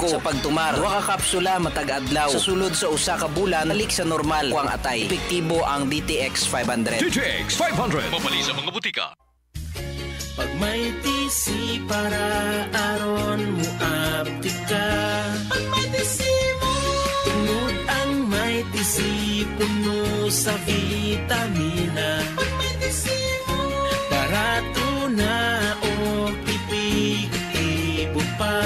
ko sa pagtumar. Duha ka kapsula matag adlaw. Sa sulod sa usa ka bulan balik sa normal kuang atay. Epektibo ang DTX 500. DTX 500 mapali sa mga butika. Pag may TC para aron mo aptika. Pag may TC mo tungod ang may TC puno sa vitamina. Pag may TC mo barato na o ibo pa.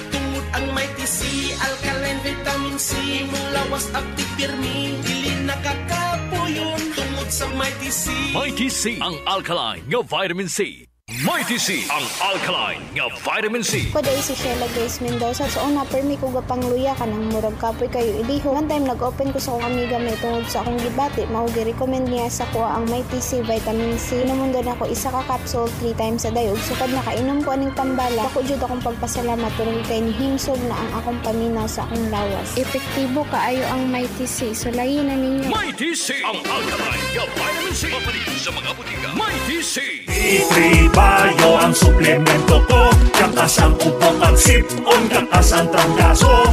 Tungod ang may TC alkaline vitamin C mulawas aptik pirmi dili nakakapuyon tungod sa may TC. Mighty C ang alkaline nga vitamin C. Mighty C ang alkaline nga vitamin C. Kuda si Sheila Grace Mendoza. So una permi ko gapang luya ka ng murag kapoy kayo iliho. One time nag-open ko sa akong amiga may tungod sa akong gibati. Mao gi-recommend niya sa kuha ang Mighty C vitamin C. Inumundan ako isa ka capsule 3 times a day. Ug sukad nakainom ko aning tambala. Ako jud akong pagpasalamat tungod kay himsog na ang akong paminaw sa akong lawas. Epektibo kaayo ang Mighty C. So layin na ninyo. Mighty C ang alkaline nga vitamin C. Mapali sa mga butika. Mighty C. D3 Bio ang suplemento ko. Kakas ang upong at sip-on, kakas ang trangkaso.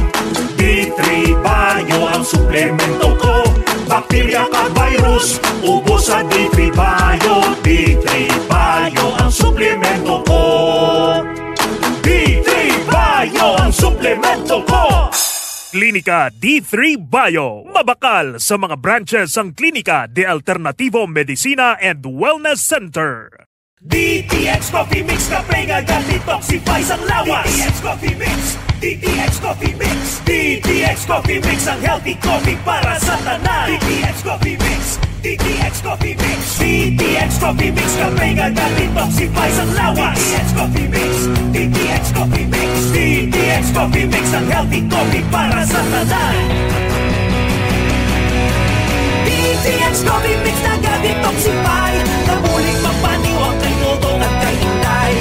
D3 Bio ang suplemento ko. Bakterya ka virus, ubo sa D3 Bio. D3 Bio ang suplemento ko. D3 Bio ang suplemento ko. Klinika D3 Bio. Mabakal sa mga branches ang Klinika de Alternativo Medicina and Wellness Center. DTX Coffee Mix, kape nga detoxify ang lawas. DTX Coffee Mix, DTX Coffee Mix, DTX Coffee Mix, ang healthy coffee para sa tanan. DTX Coffee Mix, DTX Coffee Mix, DTX Coffee Mix, kape nga detoxify ang lawas. DTX Coffee Mix, DTX Coffee Mix, DTX Coffee Mix, ang healthy coffee para sa tanan. DTX Coffee Mix na detoxify, kamuling magpaniwang kay notong at kay inday.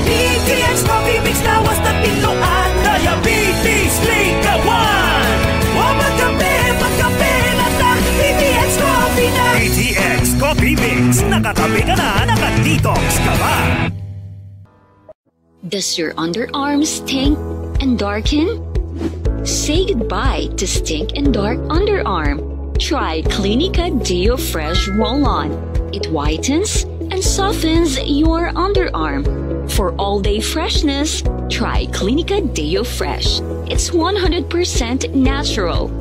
DTX Coffee Mix lawas na piluan, diabetes, ligawan. O magkape na sa DTX Coffee na. DTX Coffee Mix, nakatabi ka na, nakadetox ka ba? Does your underarm stink and darken? Say goodbye to stink and dark underarm. Try Clinica Deo Fresh Roll-On. It whitens and softens your underarm. For all-day freshness, try Clinica Deo Fresh. It's 100% natural.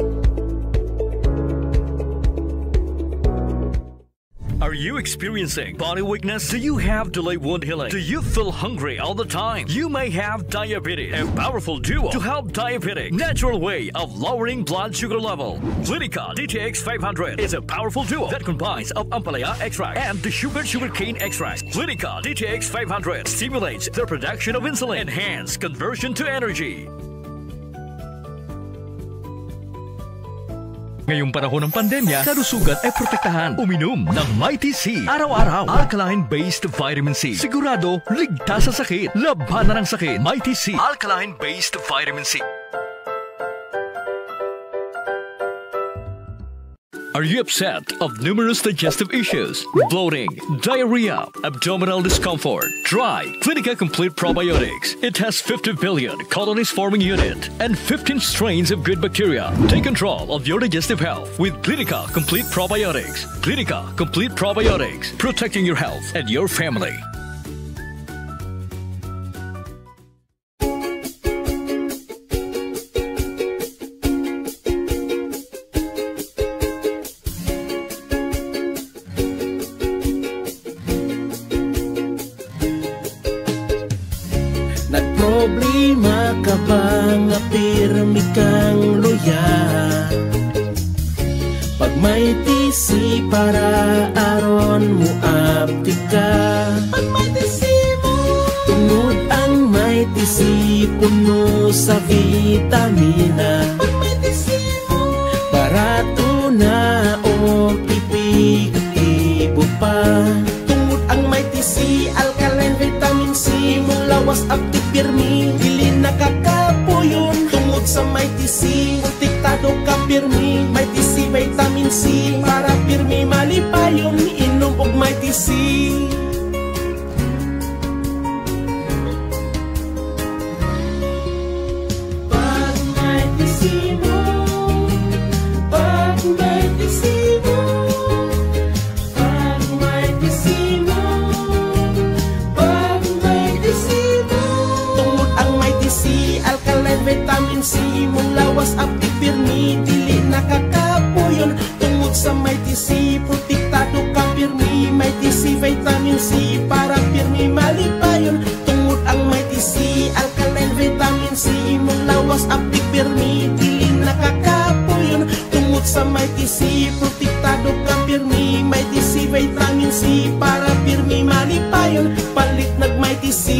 Are you experiencing body weakness? Do you have delayed wound healing? Do you feel hungry all the time? You may have diabetes. A powerful duo to help diabetic. Natural way of lowering blood sugar level. Clinica DTX 500 is a powerful duo that combines of ampalaya extract and the sugarcane extract. Clinica DTX 500 stimulates the production of insulin, enhance conversion to energy. Ngayong panahon ng pandemya, kalusugan ay protektahan. Uminom ng Mighty C. Araw-araw, alkaline-based vitamin C. Sigurado, ligtas sa sakit. Labanan ng sakit. Mighty C. Alkaline-based vitamin C. Are you upset of numerous digestive issues, bloating, diarrhea, abdominal discomfort? Try Clinica Complete Probiotics. It has 50 billion colonies forming unit and 15 strains of good bacteria. Take control of your digestive health with Clinica Complete Probiotics. Clinica Complete Probiotics, protecting your health and your family. Problema ka ba nga pirmi kang luya? Pag may TC para aron mo aptika. Pag may TC mo tungod ang may TC puno sa vitamina. Pag may TC mo barato na o ibo pa. Tungod ang may TC alkaline vitamin C mulawas aptik pirmi, dili nakakapuyon tungod sa Mighty C. Protektado ka pirmi, Mighty C vitamin C para pirmi malipayon, inom og Mighty C. Pag vitamin C mong lawas aptik pirmi dili nakakapuyon tungod sa may TC protektado ka pirmi may TC vitamin C para pirmi malipayon tungod ang may TC alkaline vitamin C mong lawas aptik pirmi dili nakakapuyon tungod sa may TC protektado ka pirmi may TC vitamin C para pirmi malipayon palit nag may TC.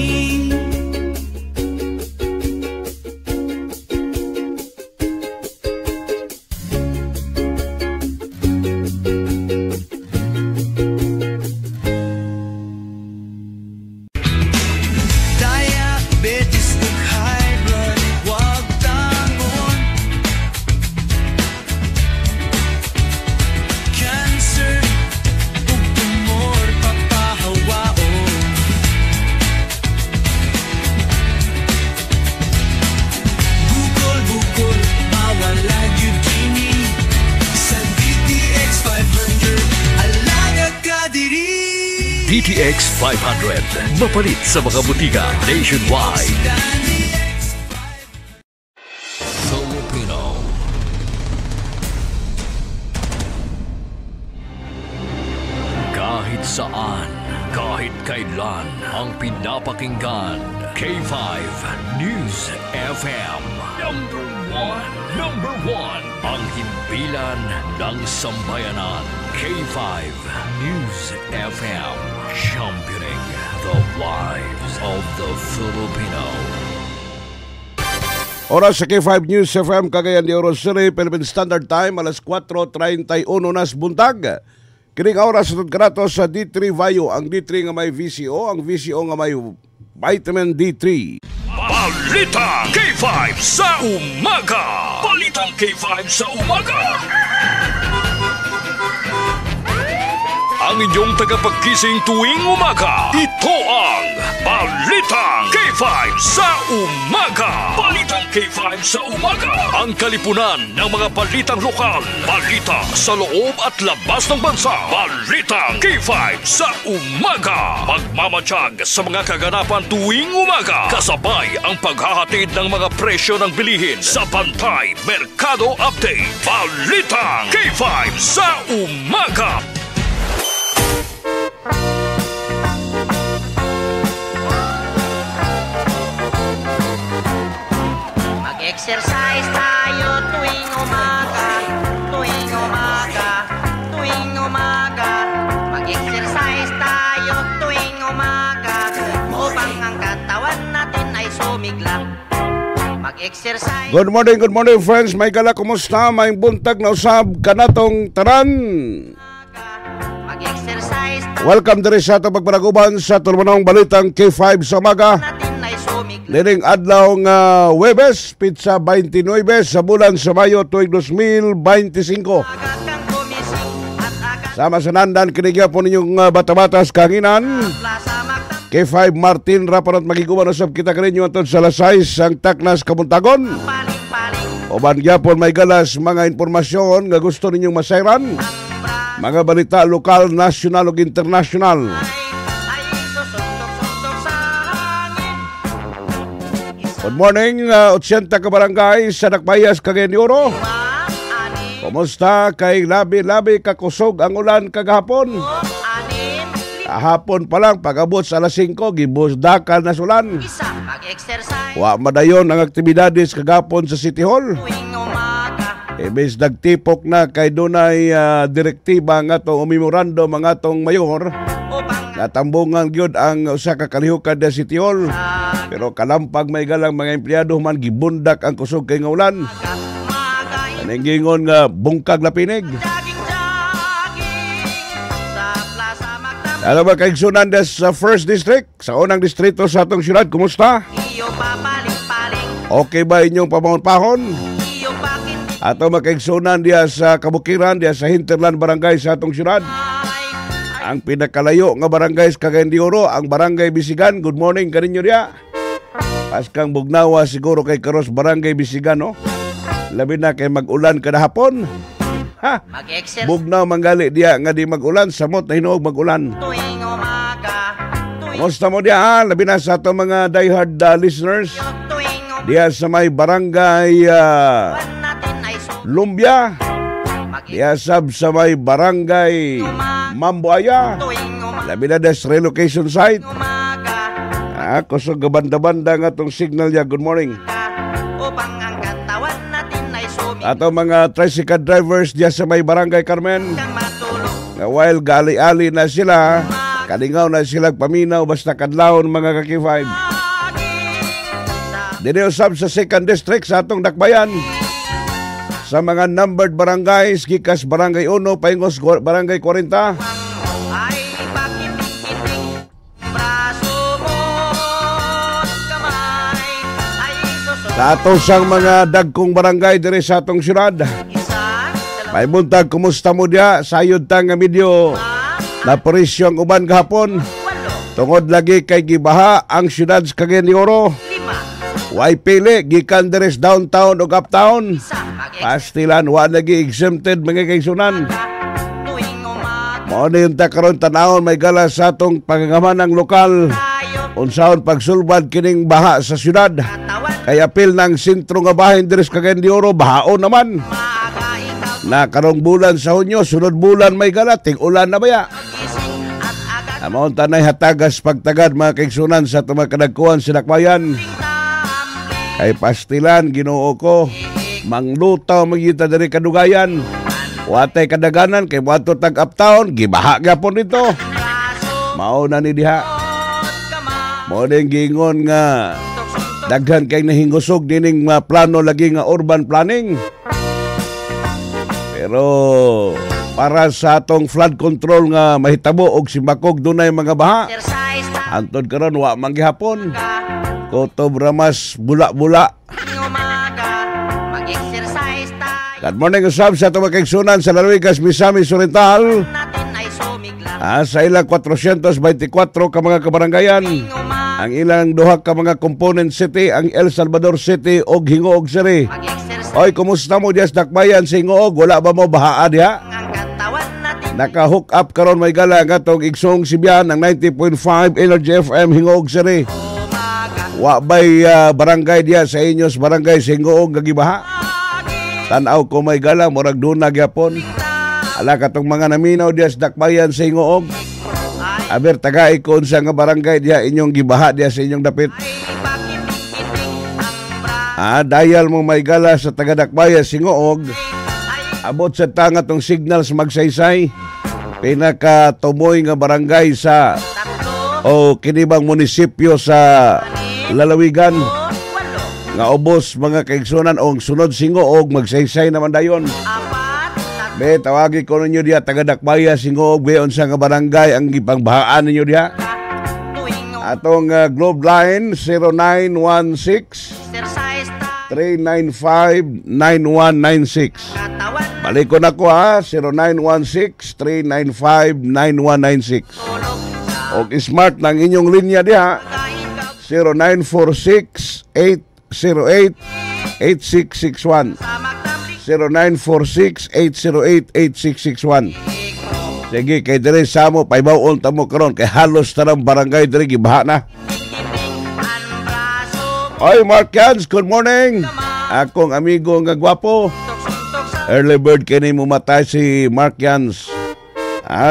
DTX 500. Mapalit sa mga butika nationwide. Filipino. Kahit saan, kahit kailan, ang pinapakinggan. K5 News FM. Number one. Ang himpilan ng sambayanan. K5 News FM. Championing the lives of the Filipino. Oras sa K5 News FM, Cagayan de Oro City, Philippine Standard Time, alas 4:31 nas buntag. Kining oras sa kanato sa D3 Vayo, ang D3 nga may VCO, ang VCO nga may vitamin D3. Balitang K5 sa umaga! Balitang K5 sa umaga! Ang inyong tagapagkising tuwing umaga, ito ang Balitang K5 sa umaga! Balitang K5 sa umaga! Ang kalipunan ng mga balitang lokal, balita sa loob at labas ng bansa. Balitang K5 sa umaga! Magmamatsyag sa mga kaganapan tuwing umaga, kasabay ang paghahatid ng mga presyo ng bilihin sa Bantay Merkado Update. Balitang K5 sa umaga! Mag-exercise tayo tuwing umaga, tuwing umaga, tuwing umaga. Mag-exercise tayo tuwing umaga, upang ang katawan natin ay sumigla. Mag-exercise. Good morning friends. May gala, kumusta? May buntag na usab kanatong tanan. Mag-exercise tayo. Welcome diri sa atong pagpanaguban sa tulmanong Balitang K5 sa umaga. Nining adlaw nga Huwebes, pizza 29 sa bulan sa Mayo tuig 2025. Sama sa nandan kinigya po ninyong bata-batas kanginan. K5 Martin Rapanot magiguban usab kita kaninyo atod sa Lasay sang Taknas Kamuntagon. Oban gyapon may galas mga impormasyon nga gusto ninyong masayran. Mga balita lokal, nasyonal ug internasyonal. Good morning, 80 ka barangay sa Nakbayas, Cagayan de Oro. Kumusta? Kay labi-labi kakusog ang ulan kagahapon. Kahapon pa lang, pag-abot sa alas 5, gibusdakan na sulan. Wa madayon ang aktibidades kagahapon sa City Hall. Ibis nagtipok na kay dunay direktiba nga itong memorandum mga itong mayor. Natambungan gyud ang usa ka kalihukan sa City Hall. Pero kalampag may galang mga empleyado man gibundak ang kusog kay nga ulan. Kaningingon nga bungkag na pinig. Alam ba kaigsunan sa 1st District, sa unang distrito sa atong syudad, kumusta? Okay ba inyong pamahon-pahon? Ato makaigsunan diya sa Kabukiran, diya sa Hinterland Barangay sa atong syudad. Ang pinakalayo nga barangay sa Cagayan de Oro, ang Barangay Bisigan. Good morning kaninyo diya. Paskang Bugnawa siguro kay Karos Barangay Bisigan, no? Labi na kay mag-ulan kada hapon. Ha? Bugnaw manggali diya nga di mag-ulan, samot na hinuog mag-ulan. Kumusta mo diya, ha? Labi na sa itong mga diehard listeners. diya sa may barangay Lumbia, diya sa may barangay Mambuaya, labi na des relocation site. Kusog gabanda-banda nga tong signal niya. Good morning. Ato mga tricycle drivers diya sa may barangay Carmen, nga while gali-ali na sila, kalingaw na sila paminaw basta kadlawon mga kaki-5. Dili usab sa 2nd District sa atong Dakbayan, sa mga numbered barangays, gikas barangay 1 paingos barangay 40. Sa atong sang mga dagkong barangay diri sa atong syudad, may buntag, kumusta mo diya? Sayod ta nga medyo na presyo ang uban gahapon. Tungod lagi kay gibaha ang syudad sa Cagayan de Oro. Way pili, gikan diri sa downtown o uptown. Pastilan, wa lagi exempted mga kaigsunan. Mao na yung takaroon tanawon may gala sa atong pagagamanang lokal. Unsaon pagsulbad kining baha sa syudad. Kaya apil ng sentro nga bahin diri sa Cagayan de Oro, bahaon naman. Na karong bulan sa Hunyo, sunod bulan may gala, ting-ulan na baya. Amon tanay hatagas pagtagad mga kaigsunan sa tumakadagkuhan sa Dakbayan. Kay pastilan, Ginoo ko, manglutaw magita diri kadugayan. Watay kadaganan, kay wato tag uptown, gibaha gyapon dito. Mao na ni diha. Mao din gingon nga daghan kay nahingusog dining plano lagi nga urban planning. Pero para sa atong flood control nga mahitabo og simbakog dunay mga baha, antod karon wa man gihapon. Kotob ramas bula-bula. Good morning usab sa atong kaigsunan sa Laluigas, Misamis Oriental. Sa ilang 424 ka mga kabarangayan, ang ilang duha ka mga component city, ang El Salvador City o Hingoog City. Oy, kumusta mo diya sa Dakbayan sa Hingoog? Wala ba mo bahaa diya? Naka-hook up karon may gala nga tong Igsong Sibian ang 90.5 Energy FM Hingoog City. Wa bay barangay diya sa inyos barangay sa Hingoog gagibaha. Tanaw ko may gala murag dunag yapon. Ala katong mga naminaw diya sa Dakbayan sa Hingoog. Aber tagay kon sa nga barangay diya inyong gibaha diya sa inyong dapit. Dial mo may gala sa taga Dakbayan sa Hingoog. Abot sa tanga tong signals magsaysay. Pinaka tumoy nga barangay sa kinibang munisipyo sa Lalawigan. Nga ubos mga kaigsunan o sunod Hingoog magsaysay naman dayon. Be, tawagi ko ninyo diya, taga Dakbayan, Hingoog, be, unsa nga barangay ang ipangbahaan ninyo diya. Atong globe line, 0916-395-9196. Balik ko na ko 0916-395-9196. O smart ng inyong linya diya, 0946-808-8661. 0946-808-8661. Sige, kay dire sa mo, paibawon tamo karon kay halos tarang barangay dire gibaha na. Oy, Mark Yans, good morning. Akong amigo nga gwapo. Early bird kini mo matay si Mark Yans.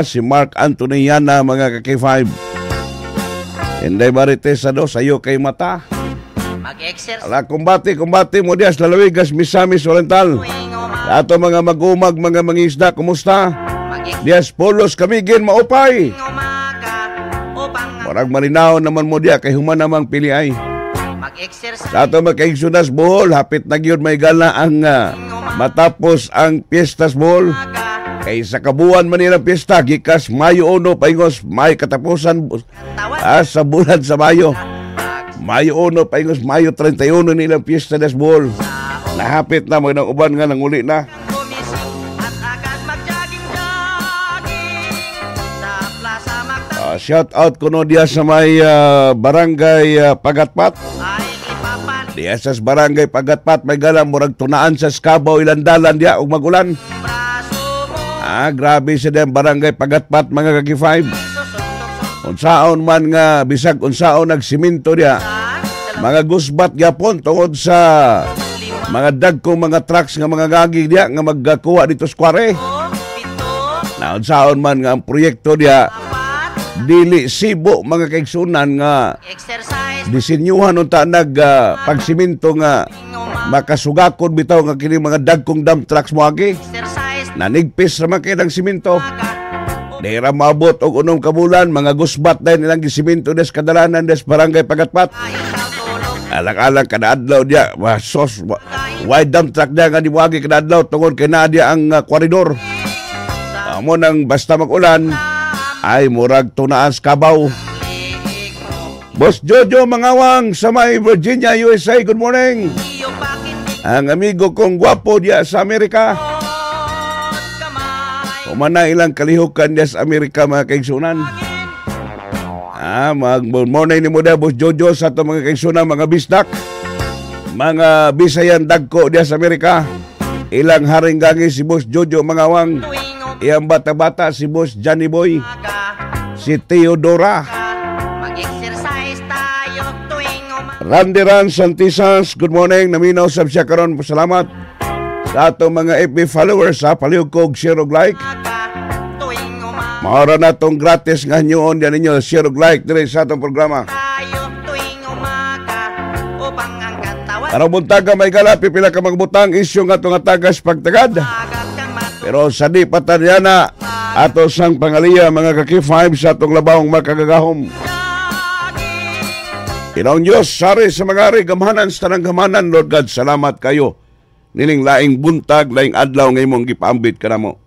Si Mark Anthony Yana mga kaki-5. Hindi marites sayo kay mata. Ala, kumbati mo diya sa Laluigas, Misamis Oriental. Ato mga magumag, mga mangisda, kumusta? Dias polos kamigin maupay. Marag marinaw naman mo diya kay human namang piliay. Sa ato magkaigsunas Bohol, hapit na gyud may gala ang matapos ang Piestas Bohol. Kay sa kabuan man nilang piyesta, gikas Mayo 1 paingos may katapusan sa bulan sa Mayo. Mayo 1 paingos Mayo 31 nilang Piesta des Bohol. Nahapit na mga uban nga nanguli na. Shout out ko no diya sa may barangay Pagatpat. Diya sa barangay Pagatpat may galang murag tunaan sa Scabaw ilandalan diya ug magulan. Grabe sa diyan barangay Pagatpat mga kaki-5. Unsaon man nga bisag unsaon nagsiminto diya. mga gusbat gyapon tungod sa mga dagkong mga trucks nga mga gagi diya nga magkuha dito sa kware. Naunsaon man nga ang proyekto diya dili sibo mga kaigsunan nga disenyuhan unta nag pagsiminto nga makasugakod bitaw nga kini mga dagkong dump trucks mo agi. Nanigpis ra man kay ng siminto. Dira maabot og unom ka bulan mga gusbat dahil nilang gisiminto des kadalanan des barangay Pagatpat. Alang-alang kada adlaw dia sos wide dump truck dia nga dibuhagi kada adlaw tungod kay naa dia ang koridor. Amo nang basta mag-ulan ay murag tunaan sa kabaw. Boss Jojo Mangawang sa may Virginia, USA, good morning. Ang amigo kong gwapo diya sa Amerika. Umana ilang kalihukan diya sa Amerika mga kaigsunan. Mag-good morning ni mo diya, Boss Jojo, sa ito mga kaigsunan, mga bisdak. Mga bisayan dagko diya sa Amerika. Ilang haring gangi si Boss Jojo Mangawang. Iyang bata-bata si Boss Johnny Boy. Si Teodora. Randy Ran Santisas, good morning. Naminaw sab siya karon. Salamat sa atong mga FB followers sa palihog kog share og like. Maura na tong gratis nga nyoon yan ninyo share og like dire sa atong programa. Araw buntaga may gala pipila ka magbutang isyu nga itong atagas pagtagad. Pero sa di pataryana ato sang pangaliya mga kaki-5 sa atong labawang makagagahom. Inaong Diyos, sari sa mga ari, gamahanan sa tanang gamahanan, Lord God, salamat kayo. Niling laing buntag, laing adlaw ngay mong gipaambit ka na mo.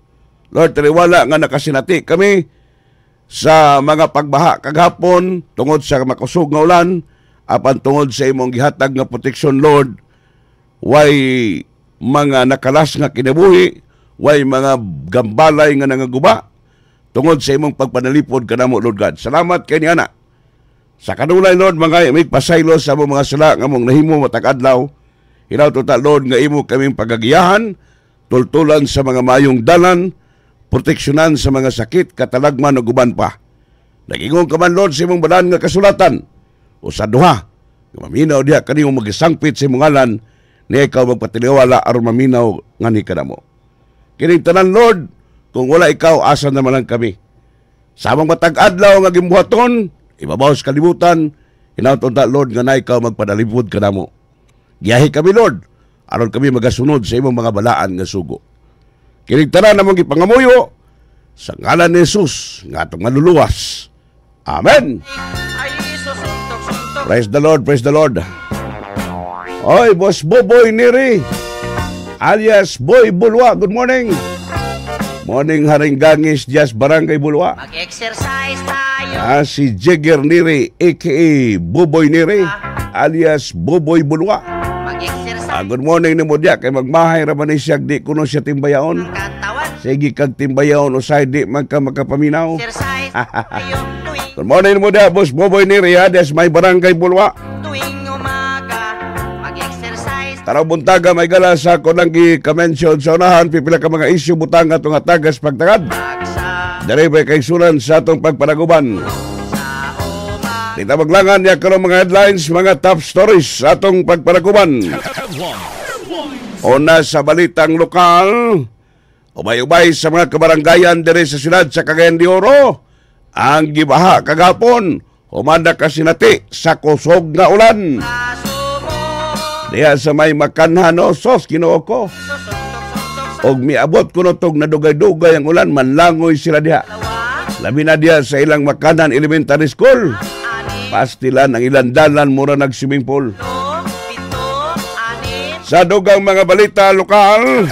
Lord, taliwala nga nakasinati kami sa mga pagbaha kaghapon, tungod sa makusog nga ulan, apan tungod sa imong gihatag nga proteksyon, Lord, way mga nakalas nga kinabuhi, way mga gambalay nga nangaguba, tungod sa imong pagpanalipod ka na mo, Lord God. Salamat kay ni Ana. Sa kanulay, Lord, mga imig pasaylo sa mga sala nga mong nahimo matag-adlaw. Hinaw total, Lord, nga imo kaming pagagiyahan, tultulan sa mga mayong dalan, proteksyonan sa mga sakit, katalagman o guban pa. Nagingong ka man, Lord, sa imong balan nga kasulatan. O sa duha, maminaw diha kaniyong magisangpit sa imong ngalan, na ikaw magpatiliwala aron maminaw nga ni ka na mo. Kining tanan, Lord, kung wala ikaw, asa naman lang kami. Sa among matag-adlaw nga gimbuhaton, ibabaw sa kalibutan, hinauton ta, Lord, nga na ikaw magpadalipod ka na mo. Giyahi kami, Lord, aron kami magasunod sa imong mga balaan nga sugo. Kinig-tara namang ipangamuyo sa ngalan ni Jesus nga itong maluluwas. Amen! Praise the Lord, praise the Lord. Oy, Boss Boboy Neri, alias Boy Bulwa, good morning. Morning, Haring Gangis, Just Barangay Bulwa. Mag-exercise tayo. Si Jigger Neri, a.k.a. Boboy Neri, alias Boboy Bulwa. Mag-exercise. Good morning ni mo diya, kay magmahay raman ni siya, di kuno siya timbayaon. Sige kag timbayaon, usay di makapaminaw. Exercise tayo tuwing. Good morning ni mo diya, Boss Boboy Neri, alias may Barangay Bulwa. Tuwing umaga, mag-exercise. Taraw buntaga, may gala sa kunang gi-kamension sa unahan, pipila ka mga isyu butang atong atagas pagtagad. Dari ba kay sunan sa atong pagpanaguban. Dito maglangan niya karon mga headlines, mga top stories sa atong pagpanaguban. Una sa balitang lokal, ubay-ubay sa mga kabaranggayan diri sa siyudad sa Cagayan de Oro, ang gibaha kagapon, humanda kasinati sa kusog nga ulan. Diya sa may makanhan o sos, Ginoo ko. Og miabot kuno tog nadugay-dugay ang ulan, manlangoy sila diha. Labi na diha sa ilang makanan elementary school. Pastilan ang ilang dalan mura nag-swimming pool. Sa dugang mga balita lokal,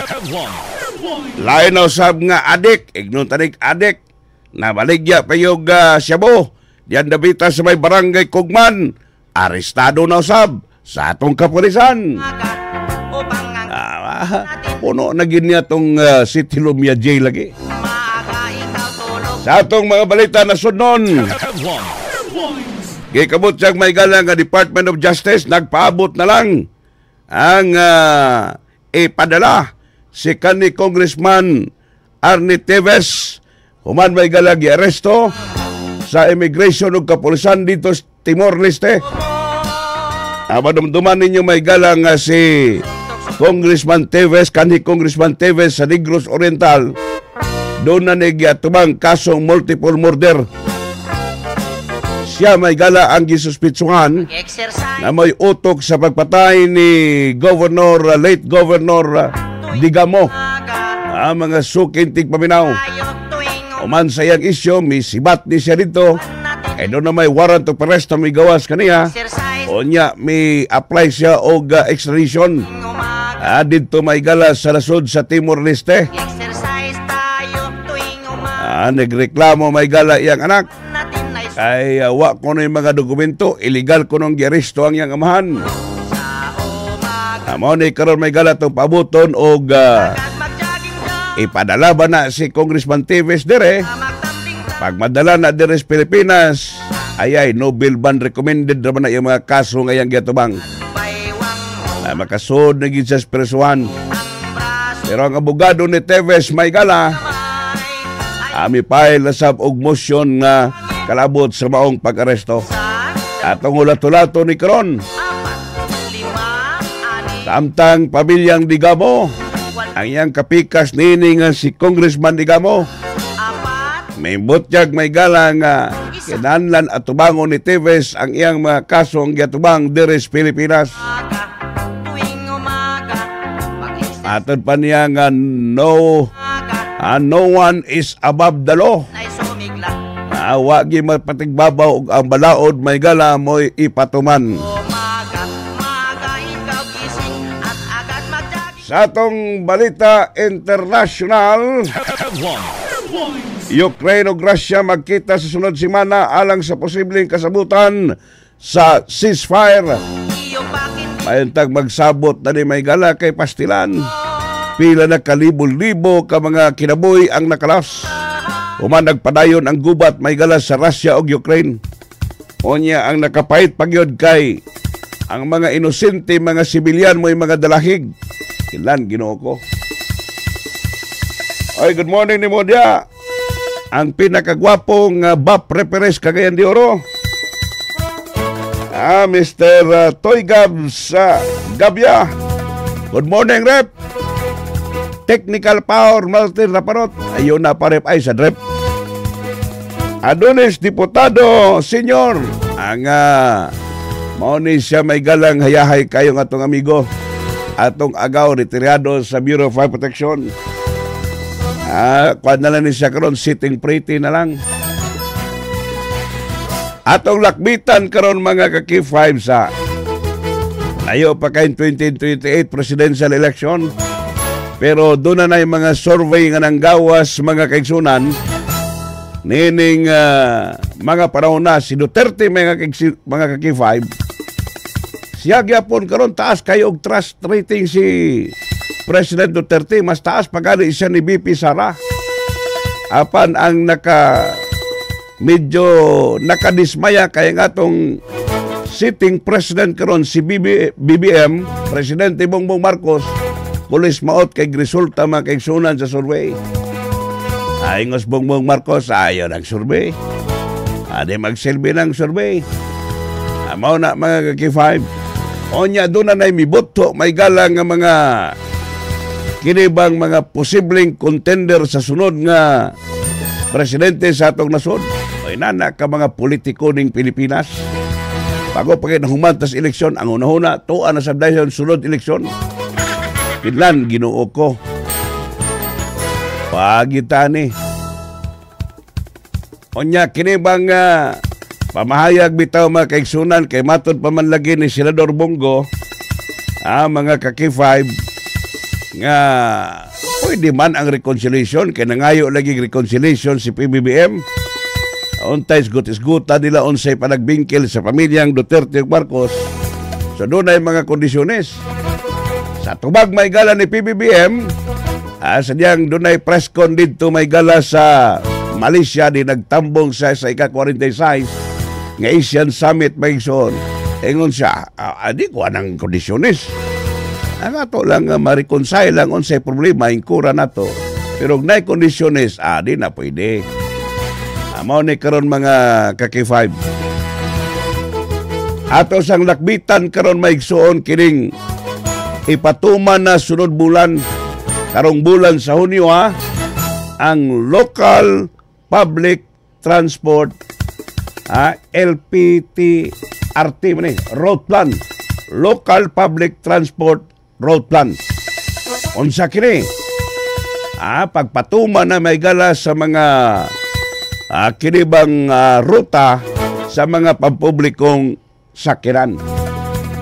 lain na usab nga adik, ignon tanig adik, nabaligya pa yung Shabu, diyan dabita sa may barangay Kugman, arestado na usab sa atong kapulisan. Puno na ginya itong City Lumia J lagi. Sa atong mga balita na sunon, gikabot siyang may galang nga Department of Justice, nagpaabot na lang ang ipadala si kanhi Congressman Arnie Teves, human may galang i-aresto sa immigration ug kapulisan dito sa Timor-Leste. Madumduman ninyo may galang nga si Congressman Teves, kanhi Congressman Teves sa Negros Oriental. Doon na nagtubang kasong multiple murder. Siya may gala ang gisuspitsuhan na may utok sa pagpatay ni late Governor Digamo. Mga sukintig paminaw. Uman sa iyang isyo, may sibat ni siya dito. Doon na may warrant of arrest na may gawas kaniya. O niya, may apply siya o extradition. Dito may gala sa nasod sa Timor-Leste. Nagreklamo may gala iyang anak. Ay wa ko na yung mga dokumento. Illegal ko nung giaristo ang iyang amahan. Mao ni karon may gala itong pabuton o ipadala ba na si Congressman Teves dire. Pag madala na dire sa Pilipinas, ay Nobel Band recommended naman na yung mga kaso ngayang giatubang. Makasod na gid sa presuhan. Pero ang abogado ni Teves may gala, ami file na sab og motion nga kalabot sa maong pag-aresto. Atong ulat-ulato ni karon. Samtang pamilyang Digamo, ang iyang kapikas nini nga si Congressman Digamo, may butyag may galang kinahanglan at tubangon ni Teves ang iyang mga kasong giatubang diri sa Pilipinas. Atod pa niya nga no one is above the law. Wagi mapatigbabaw ang balaod may gala mo'y ipatuman. Sa atong balita international, Ukraine o Russia magkita sa sunod semana alang sa posibleng kasabutan sa ceasefire. Mayuntag magsabot na ni may gala kay pastilan. Pila na kalibo-libo ka mga kinabuhi ang nakalas. Human nagpadayon ang gubat may gala sa Russia o Ukraine. Onya ang nakapait pagyod kay ang mga inosente, mga sibilyan mo'y mga dalahig. Ilan Ginoo ko. Ay, good morning ni Modia. Ang pinakagwapong Bap Reperes Cagayan de Oro. Mr. Toy Gabs Gabia. Good morning, Rep. Technical Power Martin Raparot. Ayun na pa, Rep. Ay, sa Rep. Adonis Diputado Senior. Ang mauni siya may galang hayahay kayong atong amigo. Atong agaw retiryado sa Bureau of Fire Protection. Kuan na lang ni siya karon, sitting pretty na lang. Atong lakbitan karon mga kaki-5 sa layo pa kay 2028 presidential election. Pero doon na yung mga survey nga nang gawas mga kaigsunan. Nining mga panahon na si Duterte mga kaki-5. Siya gyapon karon taas kayo og trust rating si President Duterte, mas taas pagani siya ni BP Sara. Apan ang medyo nakadismaya kay nga atong sitting president karon si BBM, Presidente Bongbong Marcos, pulis maot kay resulta mga kaigsunan sa survey. Ayos Bongbong Marcos, ayaw ng survey. Adi magsilbi ng survey. Amaw na mga kaki-5. Onya doon na miboto may galang nga mga kinibang mga posibleng contender sa sunod nga presidente sa atong nasod. Ay nana ka mga politiko ning Pilipinas. Bago pa kayo humantas eleksyon, ang una-una, tuwa na sa dahil sunod eleksyon. Kinlan, Ginoo ko. Pagitani. Onya kinibang pamahayag bitaw mga kaigsunan kay matod pa man lagi ni Senador Bongo mga kaki-5 nga pwede man ang reconciliation kay nangayo lagi reconciliation si PBBM. Untay isgut-isguta nila unsay panagbingkil sa pamilyang Duterte ug Marcos. So doon ay mga kondisyones. Sa tubag may gala ni PBBM, sadyang doon ay press con dito may gala sa Malaysia di nagtambong sa ika-46 nga Asian Summit maigsoon. Ingon siya, adi ko anang kondisyones. Ang ato lang ma-reconcile lang unsay problema ingkura nato. Pero nay kondisyones, di na pwede. Mao ni karon mga kaki-5. Ato sang lakbitan karon maigsuon kining ipatuman na sunod bulan, karong bulan sa Hunyo ang Local Public Transport LPTRT Road Plan. Local Public Transport Road Plan. Unsa kini? Pagpatuman na may gala sa mga kinibang ruta sa mga pampublikong sakiran.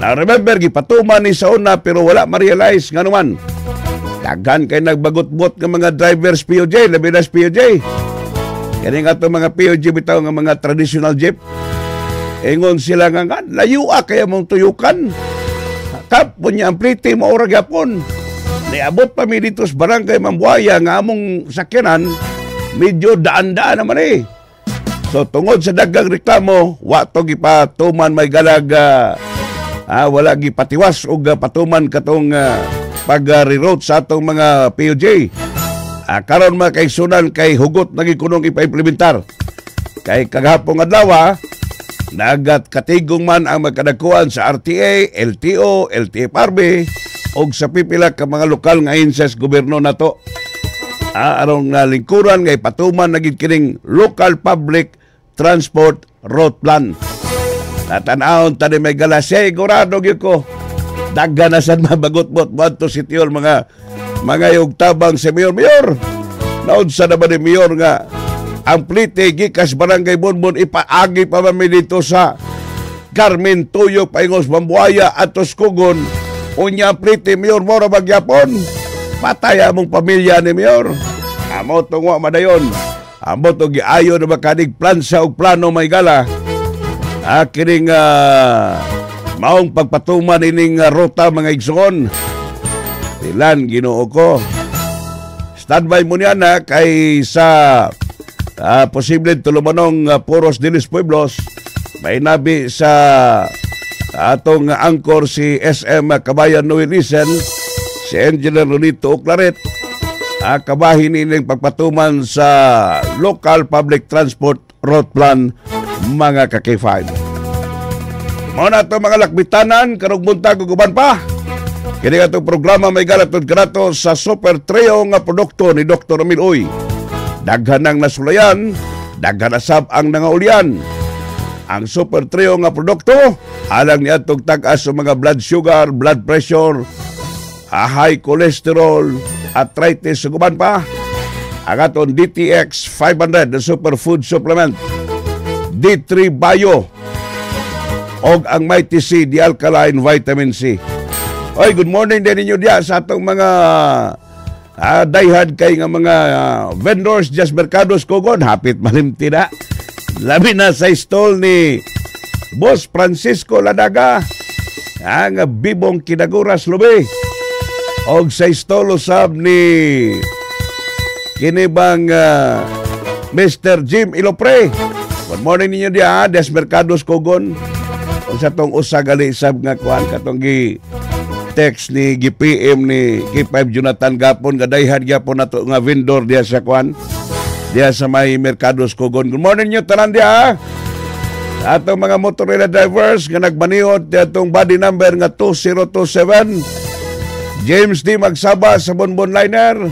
Now remember, gipatuman ni sa una pero wala ma-realize nga naman. Daghan kay nagbagot-bot ng mga drivers POJ, labi na POJ. Kaya nga itong mga POJ bitaw ng mga traditional jeep. Ingon sila nga layua kaya mong tuyukan. Kap po niya ang pliti, maurag yapon. Niabot pa mi dito sa barangay Mambuaya nga among sakyanan, medyo daan-daan naman So tungod sa dagang reklamo, wato gipatuman may galag wala gipatiwas o patuman katong pag-reroute sa atong mga POJ. Karon makaigsunan kay hugot nagikunong ipa-implementar. Kay kagahapong adlaw nagat katigong man ang magkadakuan sa RTA, LTO, LTFRB o sa pipila ka mga lokal nga insas gobyerno nato. Arong lingkuran ngay patuman naging kining Local Public Transport Road Plan. Natanahon tani may gala, sigurado gyud ko daghan na sad mabagot-bot to City Hall mga yugtabang si Mayor. Naunsa na ba ni Mayor nga ang plite gikas barangay Bonbon ipaagi pa man dito sa Carmen Tuyok paingos Mambuaya atos Kugon. Unya plite Mayor mo ra bagyapon. Patay among pamilya ni Mayor. Amo tungwa madayon. Amo to giayo na makanig plansa og plano may gala. Kining maong pagpatuman ining ruta mga igsoon. Ilan Ginoo ko. Standby mo niya na kay sa posible tulumanong Puros Dilis Pueblos. May nabi sa atong angkor si SM Kabayan Noel Isen, si Engineer Lolito Oclaret. Kabahin nining pagpatuman sa Local Public Transport Road Plan mga ka-K5. Muna ito mga lakbitanan, karong buntag uguban pa. Kini itong programa may galatod kanato sa super trio nga produkto ni Dr. Emil Uy. Daghan ang nasulayan, daghan asab ang nangaulian. Ang super trio nga produkto, alang niya itong tag-as sa mga blood sugar, blood pressure, high cholesterol, arthritis, uguban pa. Ang aton DTX 500 na superfood supplement, D3 Bio, o ang Mighty C, the alkaline vitamin C. Oy, good morning din ninyo diya sa atong mga dayhad kay nga mga vendors just merkados Kugon. Hapit malimti na. Labi na sa stall ni Boss Francisco Ladaga, ang Bibong Kinaguras Lubi. O sa stall usab ni kinibang Mr. Jim Ilopre. Good morning ninyo diya, des merkados Kugon. O sa tong usagali sab nga kuan katong gi text ni GPM ni K5 Jonathan Gapon gadayhan gyapon nato nga vendor diya sa kuan diya sa may merkados Kugon. Good morning nyo tanan diya. Atong mga motorela drivers nga nagmanihot diya atong body number nga 2027. James D. Magsaba sa Bonbon Liner.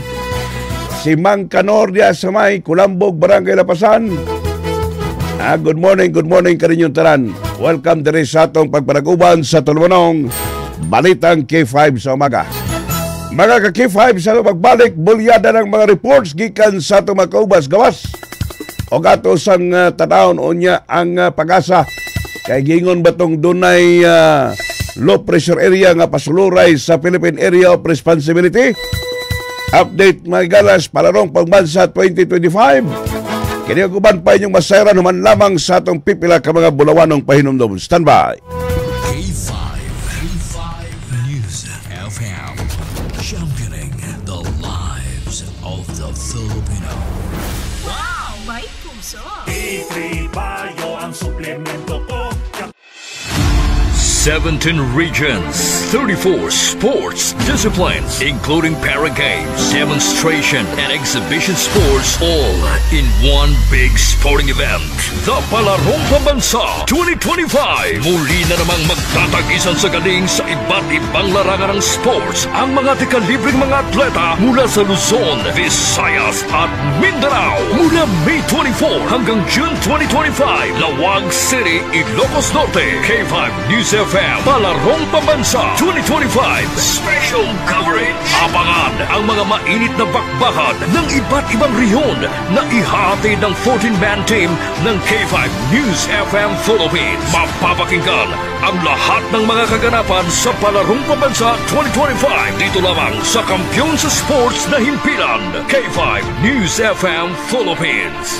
Si Mang Kanor diya sa may Kulambog, Barangay Lapasan. Good morning kaninyong tanan. Welcome diri sa atong pagpanaguban sa tulumanong Balitang K5 sa umaga. Mga ka-K5 sa pagbalik, bulyada ng mga reports gikan sa itong mga kaubas-gawas. O gato sang tanawon unya ang pag-asa. Kay gingon ba itong dunay low pressure area nga pasuluray sa Philippine Area of Responsibility? Update mga galas palarong pagbansa 2025. Kini guban pa inyong masayran naman lamang sa atong pipila ka mga bulawanong pahinumdum. Standby. K5 News FM, championing the lives of the Filipino. Wow, may puso! D3 Bio ang suplemento ko. 17 regions, 34 sports disciplines, including para games, demonstration, and exhibition sports, all in one big sporting event. The Palarong Pambansa 2025. Muli na namang magtatagisan sa galing sa iba't ibang larangan ng sports ang mga dekalibreng mga atleta mula sa Luzon, Visayas at Mindanao. Mula May 24 hanggang June 2025, Lawag City, Ilocos Norte. K5 News FM Palarong Pambansa 2025 Special Coverage. Abangan ang mga mainit na bakbakan ng iba't ibang rehiyon na ihahatid ng 14-man team ng K5 News FM Philippines. Mapapakinggan ang lahat ng mga kaganapan sa Palarong Pambansa 2025 dito lamang sa kampiyon sa sports na himpilan, K5 News FM Philippines.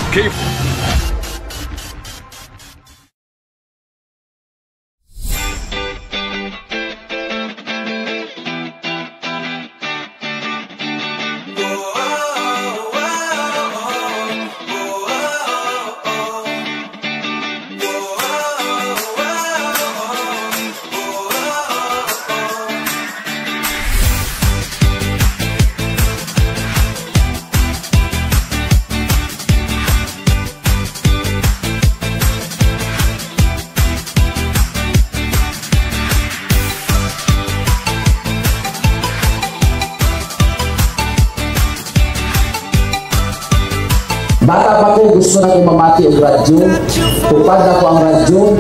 Bata pa ko, gusto na ko mamati ang radyo. Tupad na ko ang radyo.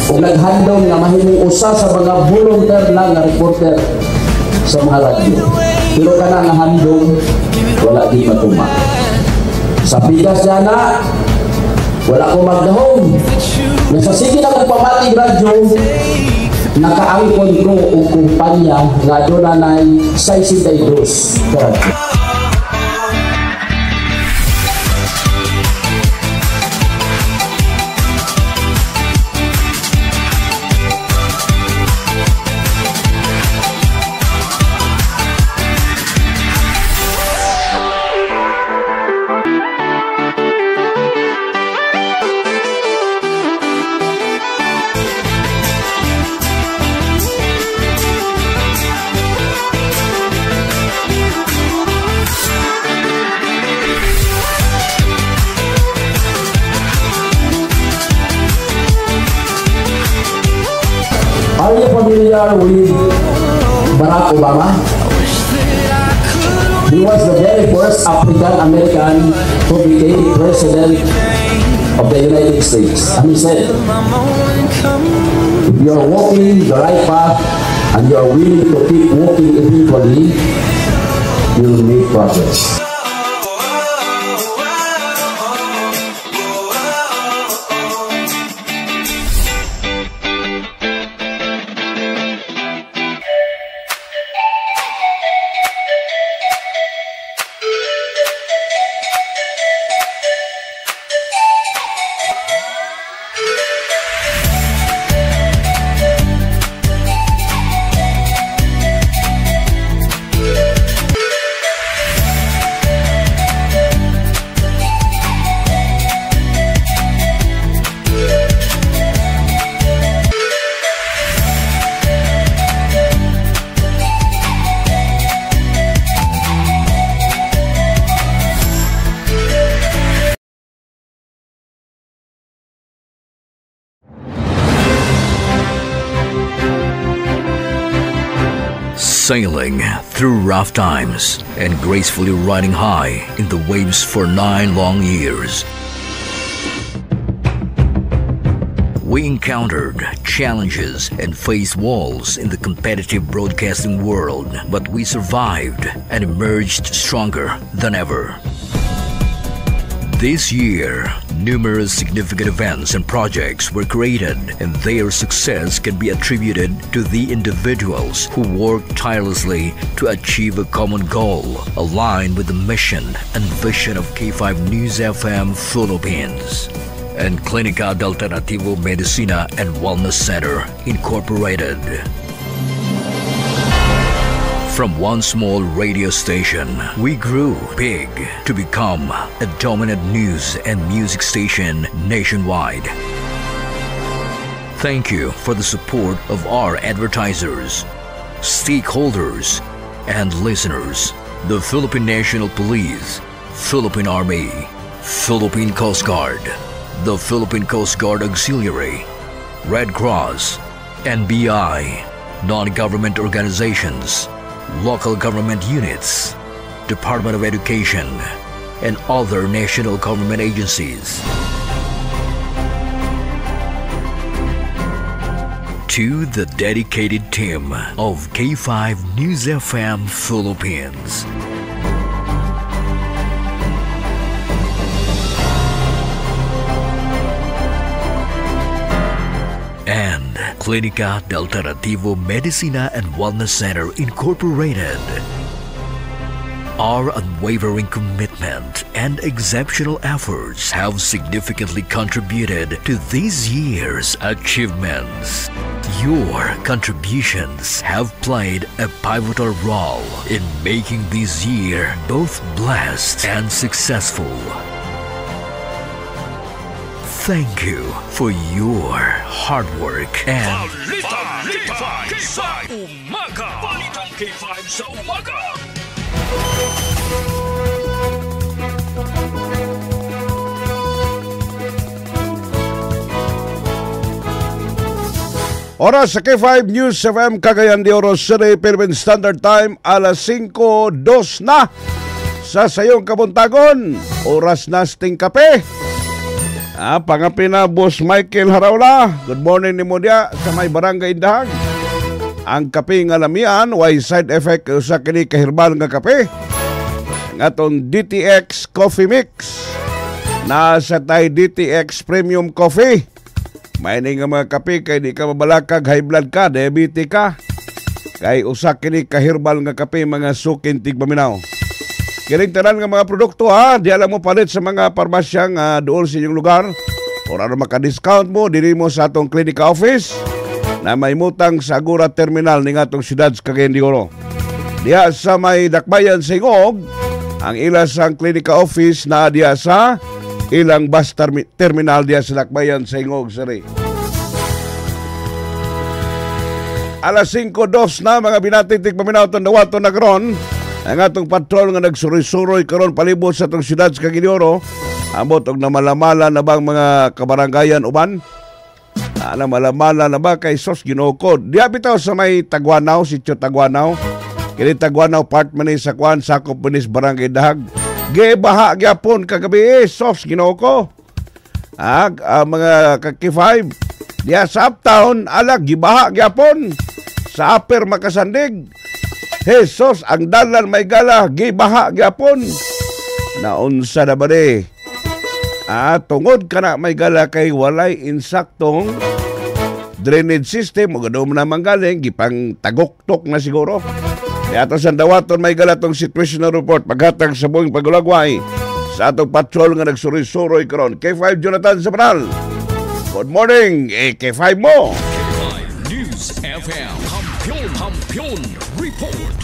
Kung naghandong na mahimong usa sa mga volunteer lang na reporter sa mga radyo. Pero ka na nga handong, wala di matuma. Sa bigas niya na, wala ko magdahong. Nasasige na kong pamati ang radyo, nakaangkon ko o kumpanya nga doon na 62 sa radyo. Are you familiar with Barack Obama? He was the very first African American who became president of the United States. And he said, if you are walking the right path and you are willing to keep walking eventually, you will make progress. Sailing through rough times and gracefully riding high in the waves for 9 long years. We encountered challenges and faced walls in the competitive broadcasting world, but we survived and emerged stronger than ever. This year, numerous significant events and projects were created, and their success can be attributed to the individuals who worked tirelessly to achieve a common goal aligned with the mission and vision of K5 News FM Philippines and Clínica de Alternativo Medicina and Wellness Center Incorporated. From one small radio station, we grew big to become a dominant news and music station nationwide. Thank you for the support of our advertisers, stakeholders, and listeners. The Philippine National Police, Philippine Army, Philippine Coast Guard, the Philippine Coast Guard Auxiliary, Red Cross, NBI, non-government organizations, local government units, Department of Education, and other national government agencies. To the dedicated team of K5 News FM Philippines. And Clínica del Alternativo Medicina and Wellness Center Incorporated. Our unwavering commitment and exceptional efforts have significantly contributed to this year's achievements. Your contributions have played a pivotal role in making this year both blessed and successful. Thank you for your hard work and K5 sa umaga. Balitang K5 sa umaga. Oras sa K5 News FM Cagayan de Oro City, Philippine Standard Time, alas 5:02 na sa sayong kabuntagon. Oras na sting kape. Pangapi na Boss Michael Haraula. Good morning ni mo dia sa may barangay Indahag. Ang kape nga lamian, way side effect sa kini kahirbal nga kape. Ang atong DTX Coffee Mix. Nasa tay DTX Premium Coffee. May nga mga kape kay di ka mabalakag, high blood ka, diabetes ka. Kay usa kini kahirbal nga kape mga sukin tigpaminaw. Kining tanan nga mga produkto di alam mo palit sa mga parmasyang dool sa inyong lugar. O ano maka-discount mo, dili mo sa atong Klinika office na may mutang sa Agora Terminal ning atong siyudad sa Cagayan de Oro. Diya sa may dakbayan sa Ingog, ang ila sa Klinika office na diya sa ilang bus terminal diya sa dakbayan sa Ingog, sari. Alas 5:02 na mga binatitik paminaw itong dawaton na karon. Ang atong patrol nga nagsuroy-suroy karon palibot sa itong siyudad sa Cagayan de Oro. Ambot og namalamala na bang mga kabaranggayan uban? Namalamala na ba kay sos ginukod? Diya bitaw sa may Taguanaw, sitio Taguanaw. Kini Taguanaw part man sa kuan sakop punis barangay Dahag. Gibaha gyapon kagabi sos ginoko. Mga kaki-5 diya sa uptown alag gibaha gyapon sa upper Makasandig. Jesus, ang dalan may gala, gibaha gyapon. Naunsa na ba de? Tungod ka na may gala kay walay insaktong drainage system. O ganoon na manggaling, gipang tagoktok na siguro. Kaya ito sa dawaton may gala tong situational report. Paghatag sa buong pagulagway sa atong patrol nga nagsuri-suroy karon. K5 Jonathan Sabral. Good morning, K5 mo. K5 News FM. Kampiyon Report.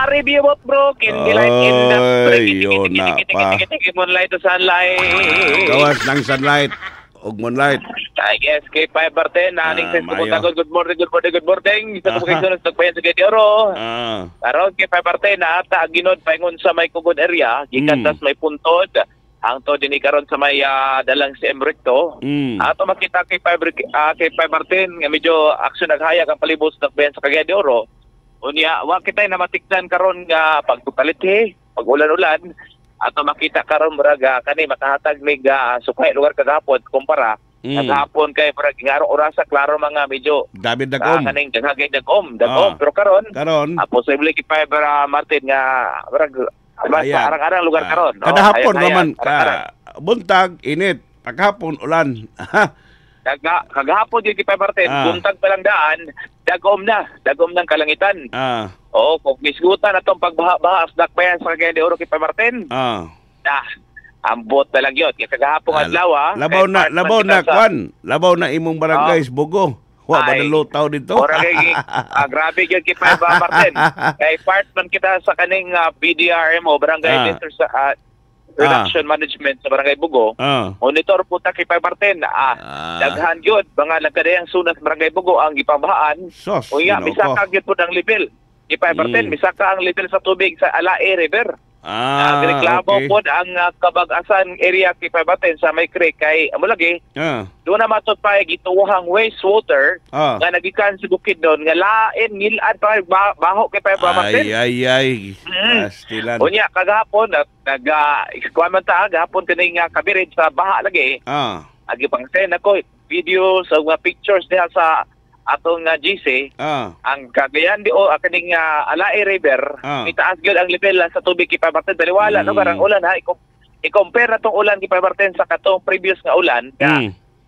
Review bot bro, kinilay Ay, yun na pa. Moonlight to sunlight. Gawas ng sunlight. Og moonlight. I guess K5 Barten, naning sa pumunta. Good morning. Ito po kayo sa tagbayan sa Cagayan de Oro. Karon K5 Barten, ata ginod paingon sa may Kugon area, gikantas may puntod. Ang to din karon sa may dalang si Emrecto. Ato makita K5 Barten nga medyo aksyon naghayag ang palibot sa tagbayan sa Cagayan de Oro. Unya, wa kitay na matikdan karon nga pagtupalit pag-ulan-ulan ato makita karon muraga kani makahatag mig sukay lugar kagahapon kumpara kagahapon kay murag ngaro orasa klaro mga medyo David dagom kaning dagom pero karon posible ki Fiber Martin nga murag arang-arang lugar karon kadahapon naman buntag init paghapon ulan. Kagahapon yung kipay Martin, buntag palang daan, dagom ng kalangitan. Kung misgutan atong pagbaha-baha asdak pa yan sa Cagayan de Oro kipay Martin. Ambot na lang yun. Kaya kagahapong adlaw, labaw na imong barangay Bugo. Wa ba nalutaw dito? Grabe yun kipay Martin. Kay part man kita sa kaning BDRM o barangay sa reduction management sa Barangay Bugo. Monitor po ta kay 510 daghan gyud mga nagkadayang sunas Barangay Bugo ang gipabahaan. Unya misaka gyud po ang level. Kay 510 misaka ang level sa tubig sa Alae River. Reklamo po ang kabag-asan area kay 510 sa may creek kay amo lagi. Doon na matod pa gituwang wastewater nga nagikan sa bukid doon nga lain ngilad pa baho kay 510. Ay. Pastilan. Unya kagahapon nag-explain ta gahapon kini nga kabirid sa baha lagi. Agi pang send ako video sa mga pictures diha sa atong GC ang Cagayan de kaning Alae River itaas gyud ang level sa tubig kay 510 daliwala no karang ulan ha i-compare na tong ulan kay 510 sa katong previous nga ulan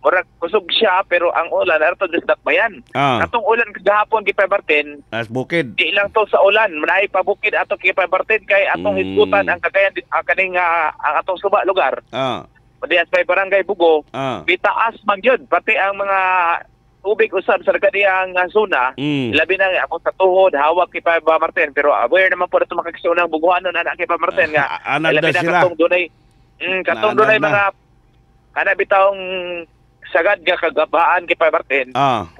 murag kusog siya pero ang ulan arto disdakbayan katong ulan kagahapon kay 510 as bukid di lang to sa ulan manay pa bukid ato kay 510 kay atong hisgutan ang Cagayan kaning ang atong suba lugar dias may Barangay Bugo bitaas man gyud pati ang mga tubig usab sa kadiyang zona labi na ako sa tuhod hawak kay Papa Martin pero aware naman po na makakisunan buguhanon anak kay Papa Martin nga labi na katong dunay dunay mga kana bitawng sagad nga kagabaan kay Papa Martin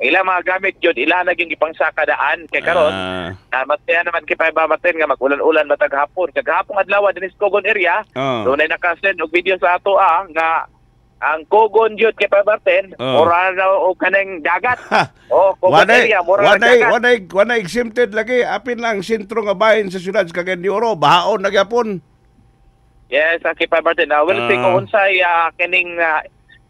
ilang mga gamit yun ila naging ipangsakadaan kay karon mataya naman kay Papa Martin nga magulan-ulan matag hapon kagahapon adlaw dinhi sa Cogon area dunay nakasend og video sa ato nga ang Cogon jud kay Pabarten mura na o kanang dagat Cogon area mura na dagat wanay exempted lagi apin lang sentro nga bahin sa syudad sa Cagayan de Oro bahaon na gyapon. Yes kay Pabarten we'll see kung unsay kaning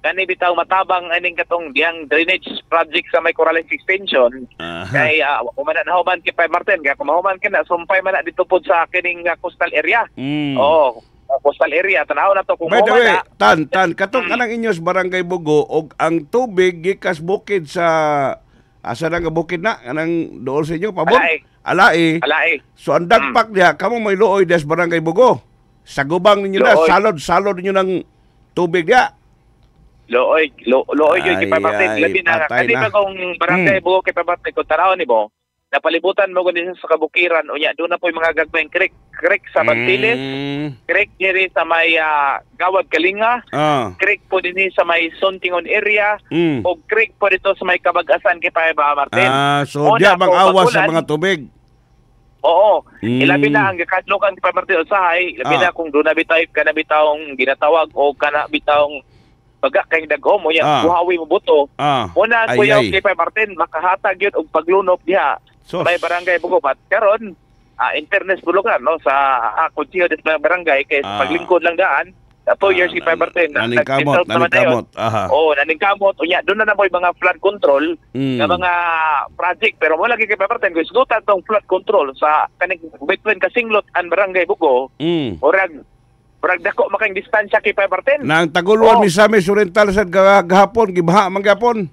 kani bitaw matabang aning katong diyang drainage project sa may Corrales extension kay umananahuman kay Pabarten kay kumahuman kana sumpay man na dito pod sa kining coastal area coastal area tanaw na to kung by the way, tan katong kanang inyos Barangay Bugo og ang tubig gikas bukid sa asa na nga bukid na kanang dool sa inyo pabor Alae. So ang dagpak diha kamo may luoy des Barangay Bugo sa gubang ninyo na salod ninyo ng tubig diha looy gyud kay Pabarten labi na kani ba kung Barangay Bugo kay Pabarten kung tanaw nimo napalibutan mo gani sa kabukiran unya doon na po yung mga gagmayng creek sa Bantiles creek diri sa may Gawad Kalinga creek po din sa may Sontingon area o creek po dito sa may Kabag-asan kay Papa Martin so diya mang-awas sa mga tubig ilabi na ang gakadlokan kay Papa Martin usahay ilabi na kung doon na bitawng ginatawag o kana bitawng baga kay dagom mo yan buhawi mo buto una kuya kay Papa Martin makahatag yun og paglunop diha may Barangay Bugo pat karon internet bulukan no sa konsiyo des barangay kay paglingkod lang daan 2 years kay Pabarten naningkamot naningkamot unya doon na po yung mga flood control nga mga project pero mo lagi kay Pabarten kung isugutan tong flood control sa kaning between Kasinglot and Barangay Bugo Murag dako makang distansya kay Pabarten nang Taguluan Misamis Oriental sa gahapon gibaha man gahapon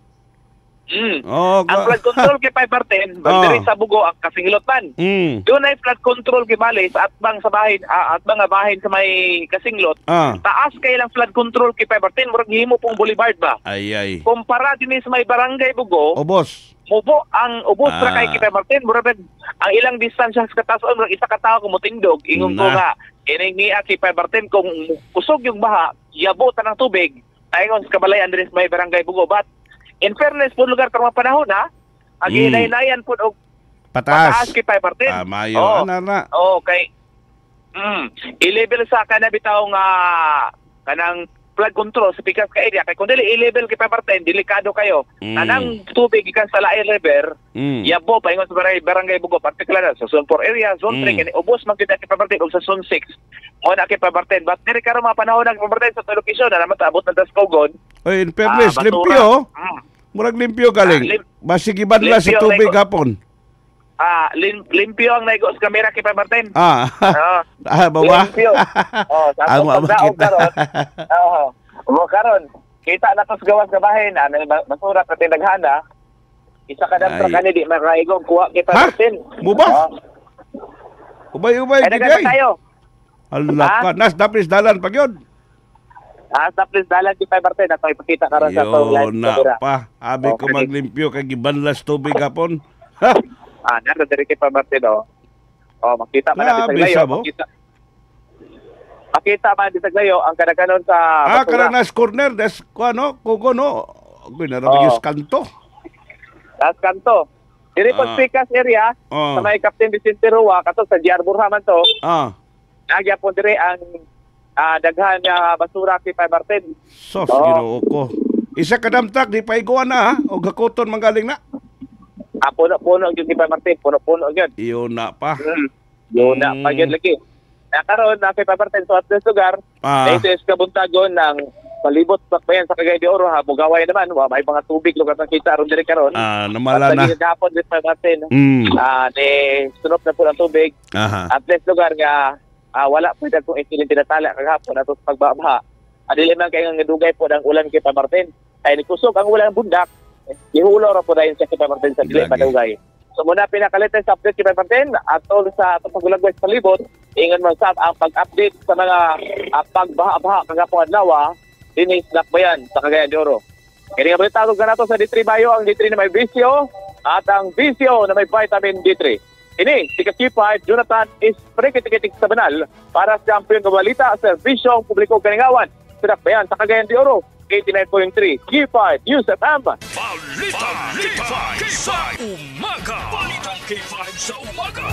ang flood control kay Pabarten diri sa Bugo ang Kasinglot man doon ay flood control kay Bali sa atbang sa bahin atbang nga bahin sa may Kasinglot taas kay lang flood control kay Pabarten murag himo pong boulevard ba kumpara dinhi sa may Barangay Bugo mubo ang ubos ra kay Pabarten murag ang ilang distansya sa kataas murag isa ka tawo kumutindog ingon ko nga ining niya kay Pabarten kung kusog yung baha yabo tanang tubig tayon sa kabalayan dinhi sa may Barangay Bugo but in fairness po lugar karong panahon ang hinay-nayan po og pataas kay Pabarten mayo na okay i-level sa kana bitaw nga kanang flood control sa pikas ka area kay kun dili i-level kay Pabarten delikado kayo anang tubig gikan sa Alae River yabo paingon sa Barangay Bugo particular sa Zone 4 area Zone 3 kani ubos man gyud kay Pabarten og sa Zone 6 mo na kay Pabarten but diri karon mga panahon ng Pabarten sa lokasyon na matabot na das Cogon in fairness limpyo murag limpyo galing basig ibanla sa tubig hapon limpyo ang naigo sa kamera kay Pabarten bawa limpyo sa makita karon kita na tos gawas sa bahin basura sa tinaghana isa ka dam tra kani di makaigo kuha kay Pabarten buba ubay gigay Allah ka nas dapis dalan pag yun sa please dalan kay Pabarten ato ipakita karon sa to live camera pa abi ko maglimpyo kay gibanlas tubig hapon nara diri kay Pabarten makita man natin sa layo makita makita man di Taglayo ang kadaghanon sa basura. Karanas corner des kuno kugo no. Ginarabigis kanto. Das kanto. Diri po Picas area sa may Captain Vicente Rua kato sa GR Burhaman to. Nagya po diri ang daghan nga basura kay 510. Sos Ginoo ko. Isa kadamtak di paiguan na o gakuton manggaling na. Puno gyud kay 510, puno gyud. Iyo na pa. Yun na pa gyud lagi. Karon na kay 510 sa atos lugar. Ito is kabuntagon ng palibot sakbayan sa Cagayan de Oro ha Bugaway naman may mga tubig lugar na kita aron diri karon. Namala na. Gihapon di 510. Ni sunod na po ang tubig. At least lugar nga wala po kung isilin tinatala kagahapon ato sa pagbabaha. Adili man kay nga dugay po ang ulan kay Martin. Ay nikusog ang ulan bundak. Gihulo ra po dayon sa kay Martin sa dili padugay. So muna pinakalit sa update kay Martin atol sa pagulagway sa palibot. Ingon man sab ang pag-update sa mga pagbaha-baha kagahapon adlaw dinhi sa Lakbayan sa Cagayan de Oro. Kini nga balita nato sa D3 Bayo ang D3 na may bisyo at ang bisyo na may vitamin D3. Ini, si Kakipay Jonathan is prekitik-kitik sa banal para sa champion ng balita sa serbisyong publiko kaningawan sa Lakbayan sa Cagayan de Oro. 89.3 K5 News FM. Balitang K5 sa umaga. Balitang K5 sa umaga.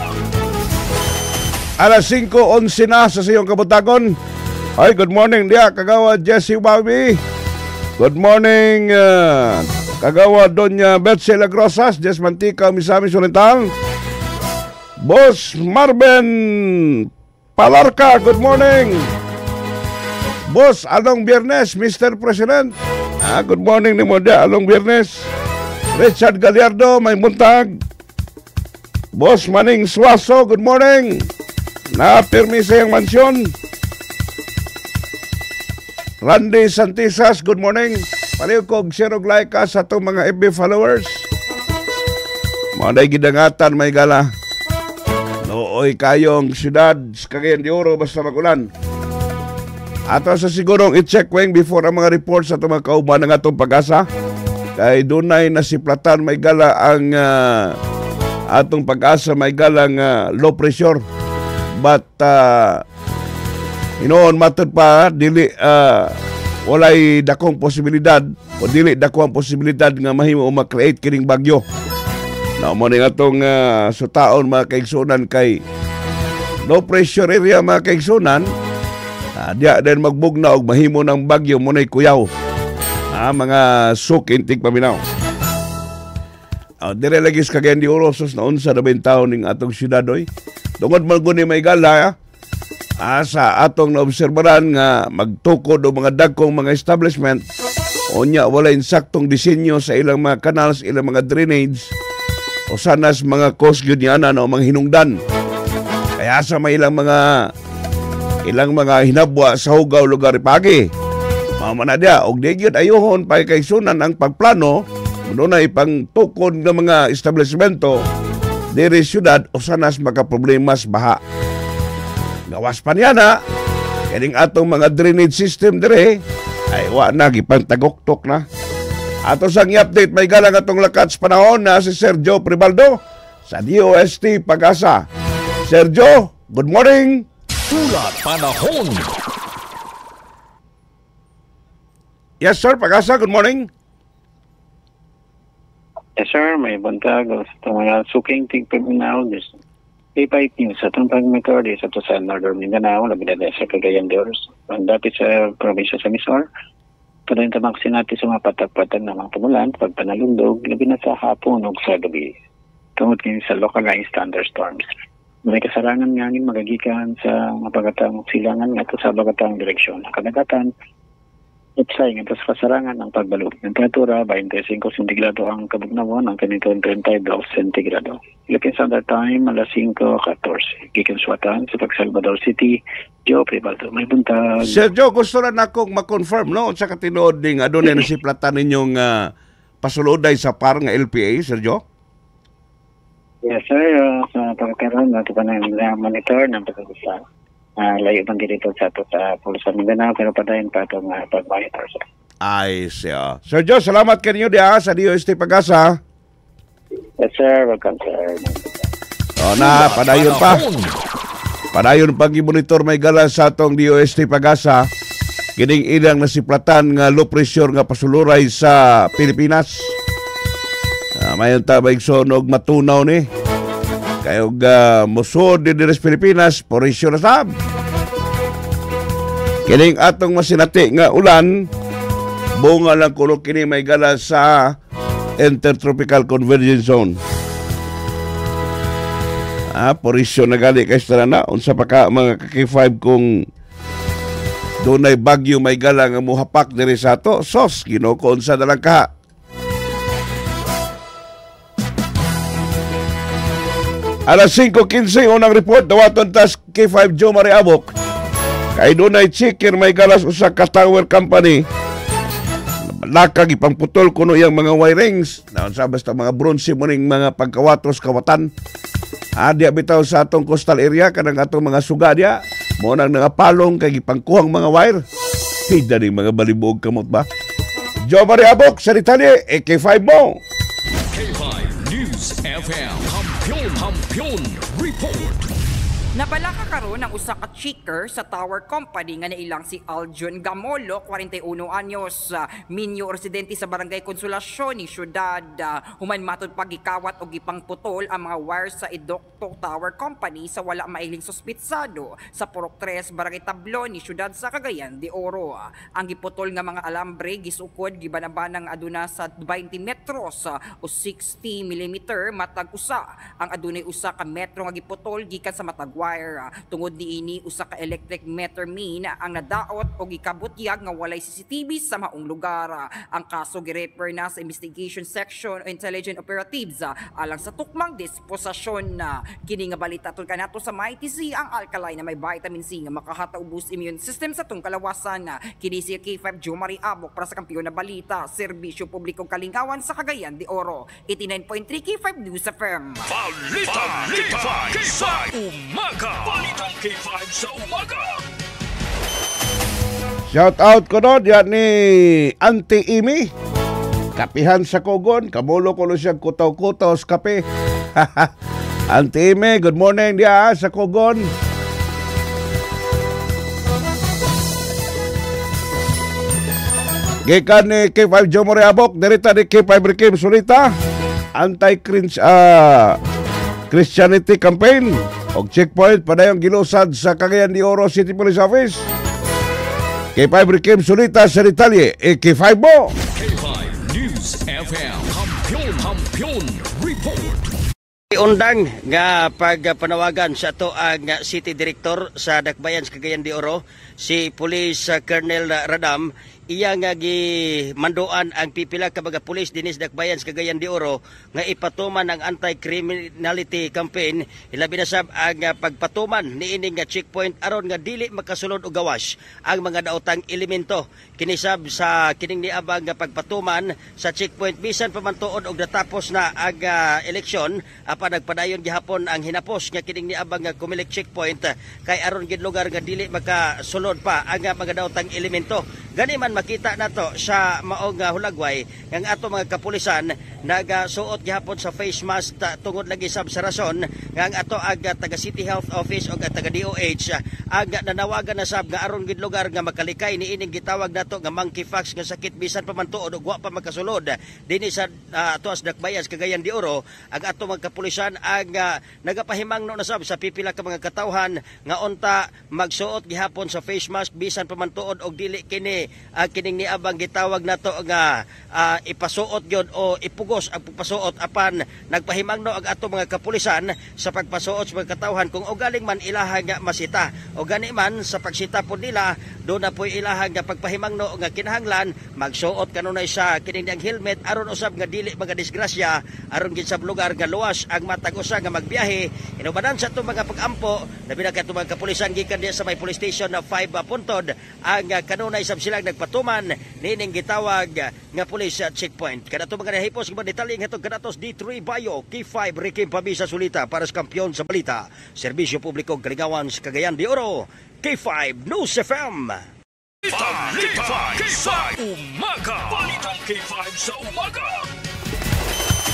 Alas 5:11 na sa siyong kabutagon. Ay, good morning dia Kagawa Jesse Bobby. Good morning Kagawa Doña Betsy Lagrosas, Jess Mantika, Misamis Oriental. Boss Marben Palarca, good morning. Boss, anong biyernes, Mr. President? Good morning ni mo dia, anong biyernes? Richard Gallardo, may buntag. Boss Maning Suaso, good morning. Napirmi sa iyang mansyon. Randy Santisas, good morning. Paliw kog sirog like ka sa itong mga FB followers. Mga gidangatan may gala. Nooy kayong siyudad, Cagayan de Oro, basta magulan. Ato sa sigurong i-check wing before ang mga reports sa itong mga kauban ng atong pag-asa. Kay dunay nasiplatan may gala ang atong pag-asa may galang low pressure. But inoon matod pa dili walay dakong posibilidad o dili dakong posibilidad nga mahimo ma-create kining bagyo. Na mo ning atong sutaon mga kaigsunan kay low pressure area mga kaigsunan. Diya din magbugna og mahimo ng bagyo mo nay kuyaw. Mga sukintig paminaw. Dire lagi sa Cagayan de Oro sus na unsa na taon ning atong syudad oy. Tungod man guni may gala sa atong naobserbaran nga magtukod o mga dagkong mga establishment unya wala insaktong disenyo sa ilang mga canals, ilang mga drainage o sanas mga coast gyud niana o mga hinungdan. Kaya sa may ilang mga hinabwa sa hugaw lugar pagi. Mamana dia og di gyud ayohon pa kay sunan ang pagplano dunay pangtukod ng mga establishmento diri syudad o sanas makaproblemas baha. Gawas pa niya na kining atong mga drainage system dire ay wa na gipantagoktok na. Ato sang i-update may galang atong lakats panahon na si Sergio Pribaldo sa DOST Pag-asa. Sergio, good morning. Ulat panahon. Yes sir, Pag-asa, good morning. Yes sir, may buntag sa mga suking tigpaminaw K5 News sa itong pag-record sa ito sa Northern Mindanao, labidad sa Cagayan de Oro. Ang dapit sa probinsya sa Misor, padayon tamaksin natin sa mga patag-patag na mga tumulan, pagpanalundog, labi na sa hapon o sa gabi. Tungod ngayon sa localized thunderstorms. May kasarangan ngangin magagikan sa mga pagatang silangan nga ito sa bagatang direksyon. Kadagatan, itsay nga ito sa kasarangan ng pagbalo. Temperatura, 25 centigrado ang kabugnawan, ang kaniton 32 centigrado. Philippine Standard Time, alas 5:14. Gikan suwatan sa Salvador City, Joe Pribaldo. May buntag. Sergio, gusto na akong ma-confirm, no? Sa katinood ding adunay na siplatan ninyong pasuloday sa par nga LPA, Sergio? Yes, sir. Sa pagkakaroon, ito pa na monitor ng pagkakusa. Layo bang dito sa Pulsa Mindanao, pero padayon pa itong pag-monitor, sir. Ay, siya. Sergio, salamat kanyo diya sa DOST Pag-asa. Yes, sir. Welcome, sir. O na, padayon pa. Padayon pag-monitor may gala sa atong DOST Pagasa, kining ilang nasiplatan nga low pressure nga pasuluray sa Pilipinas. Mayon ta maigsonog matunaw ni. Kayog musod din sa Pilipinas, porisyo na sab. Kining atong masinati nga ulan, bunga lang kuno kini may gala sa Intertropical Convergence Zone. Porisyo na gali kay strana unsa pa ka mga kaki-5 kung dunay bagyo may gala nga muhapak diri sa ato, sos Ginoo ko unsa na lang ka. Alas 5:15 unang report dawaton tas K5 Joe Mari Abok. Kay dunay checker may galas usa ka tower company. Lakag ipangputol kuno yang mga wirings. Naon sa basta mga bronze mo ning mga pagkawatos kawatan. Diya bitaw sa atong coastal area kanang atong mga suga diya. Mo nang nangapalong kay gipangkuhang mga wire. Hida ning mga balibog kamot ba. Joe Mari Abok sa detalye AK5 mo. K5 News FM. Kampiyon Report. Nabalaka karon ang usa ka cheater sa tower company nga nailang si Aljon Gamolo, 41 anyos, minyo residente sa Barangay Konsolasyon ni Syudad. Human matod pagikawat og gipangputol ang mga wires sa Edokto Tower Company sa wala mailing suspitsado sa Purok 3, Barangay Tablon ni Syudad sa Cagayan de Oro. Ang giputol nga mga alambre gisukod gibanabanang aduna sa 20 metros o 60 mm matag usa. Ang adunay usa ka metro nga giputol gikan sa matag wire. Tungod niini usa ka electric meter main ang nadaot og gikabutyag nga walay CCTV sa maong lugar. Ang kaso girefer na sa Investigation Section o Intelligent Operatives alang sa tukmang disposasyon. Kini nga balita tud kanato sa MyTC ang alkaline na may vitamin C nga makahataubos immune system sa tung kalawasan. Kini si K5 Joe Mari Abok para sa Kampiyon na Balita, Serbisyo Publikong Kalingawan sa Cagayan de Oro. 89.3 K5 News FM. Balita K5 Umaga. Balitang K5 sa umaga. Shout out ko no diyan ni Auntie Imi. Kapihan sa Kogon, kamulo ko siya kutaw-kutaw sa kape. Auntie Imi, good morning dia sa Kogon. Gikan ni K5 Joe Mari Abok, dirita ni K5 Rikim Sulita. Anti-Christianity campaign og checkpoint padayong gilusad sa Cagayan de Oro City Police Office. K5 Rikim Sulita sa detalye. K5 mo. K5 News FM. Kampiyon Report. Undang nga pagpanawagan sa ato ang City Director sa Dakbayan sa Cagayan de Oro, si Police Colonel Radam. Iya nga gimanduan ang pipila ka mga pulis dinis Dakbayan sa Cagayan de Oro nga ipatuman ang anti-criminality campaign. Ilabi na sab ang pagpatuman niining nga checkpoint aron nga dili makasulod og gawas ang mga daotang elemento. Kini sab sa kining niabang nga pagpatuman sa checkpoint bisan pa man tuod og natapos na ang eleksyon apan nagpadayon gihapon ang hinapos nga kining niabang nga Comelec checkpoint kay aron gid lugar nga dili makasulod pa ang mga daotang elemento. Gani man makita nato sa maong hulagway ang ato mga kapulisan nagasuot gihapon sa face mask tungod lagi sab sa rason nga ang ato aga taga City Health Office o taga DOH aga nanawagan na sab nga aron gid lugar nga makalikay niining gitawag nato nga monkeypox nga sakit bisan pa man tuod og wa pa makasulod dinhi sa tuas Dakbayan sa Cagayan de Oro. Ang ato mga kapulisan aga nagapahimangno na sab sa pipila ka mga katawhan nga unta magsuot gihapon sa face mask bisan pa man tuod og dili kini kining niabang gitawag nato nga ipasuot gyud o ipugos ang pagpasuot apan nagpahimangno ang ato mga kapulisan sa pagpasuot sa mga katawhan kung ugaling man ilaha nga masita o gani man sa pagsita po nila do na po ilaha nga pagpahimangno nga kinahanglan magsuot kanunay sa kining ang helmet aron usab nga dili mga disgrasya aron gid sa lugar nga luwas ang matag usa nga magbiyahe. Inubanan sa itong mga pag-ampo labi na katong mga kapulisan gikan diya sa may police station na 5 puntod ang kanunay sab silang nagpatuman nining gitawag nga police checkpoint. Kanato mga nahipos nga detalye nga kanatos D3 Bayo K5 Rikim Pabisa Sulita para sa Kampiyon sa Balita, Serbisyo Publikong Kalingawan sa Cagayan de Oro. K5 News FM. Balita sa umaga. Balitang K5 sa umaga.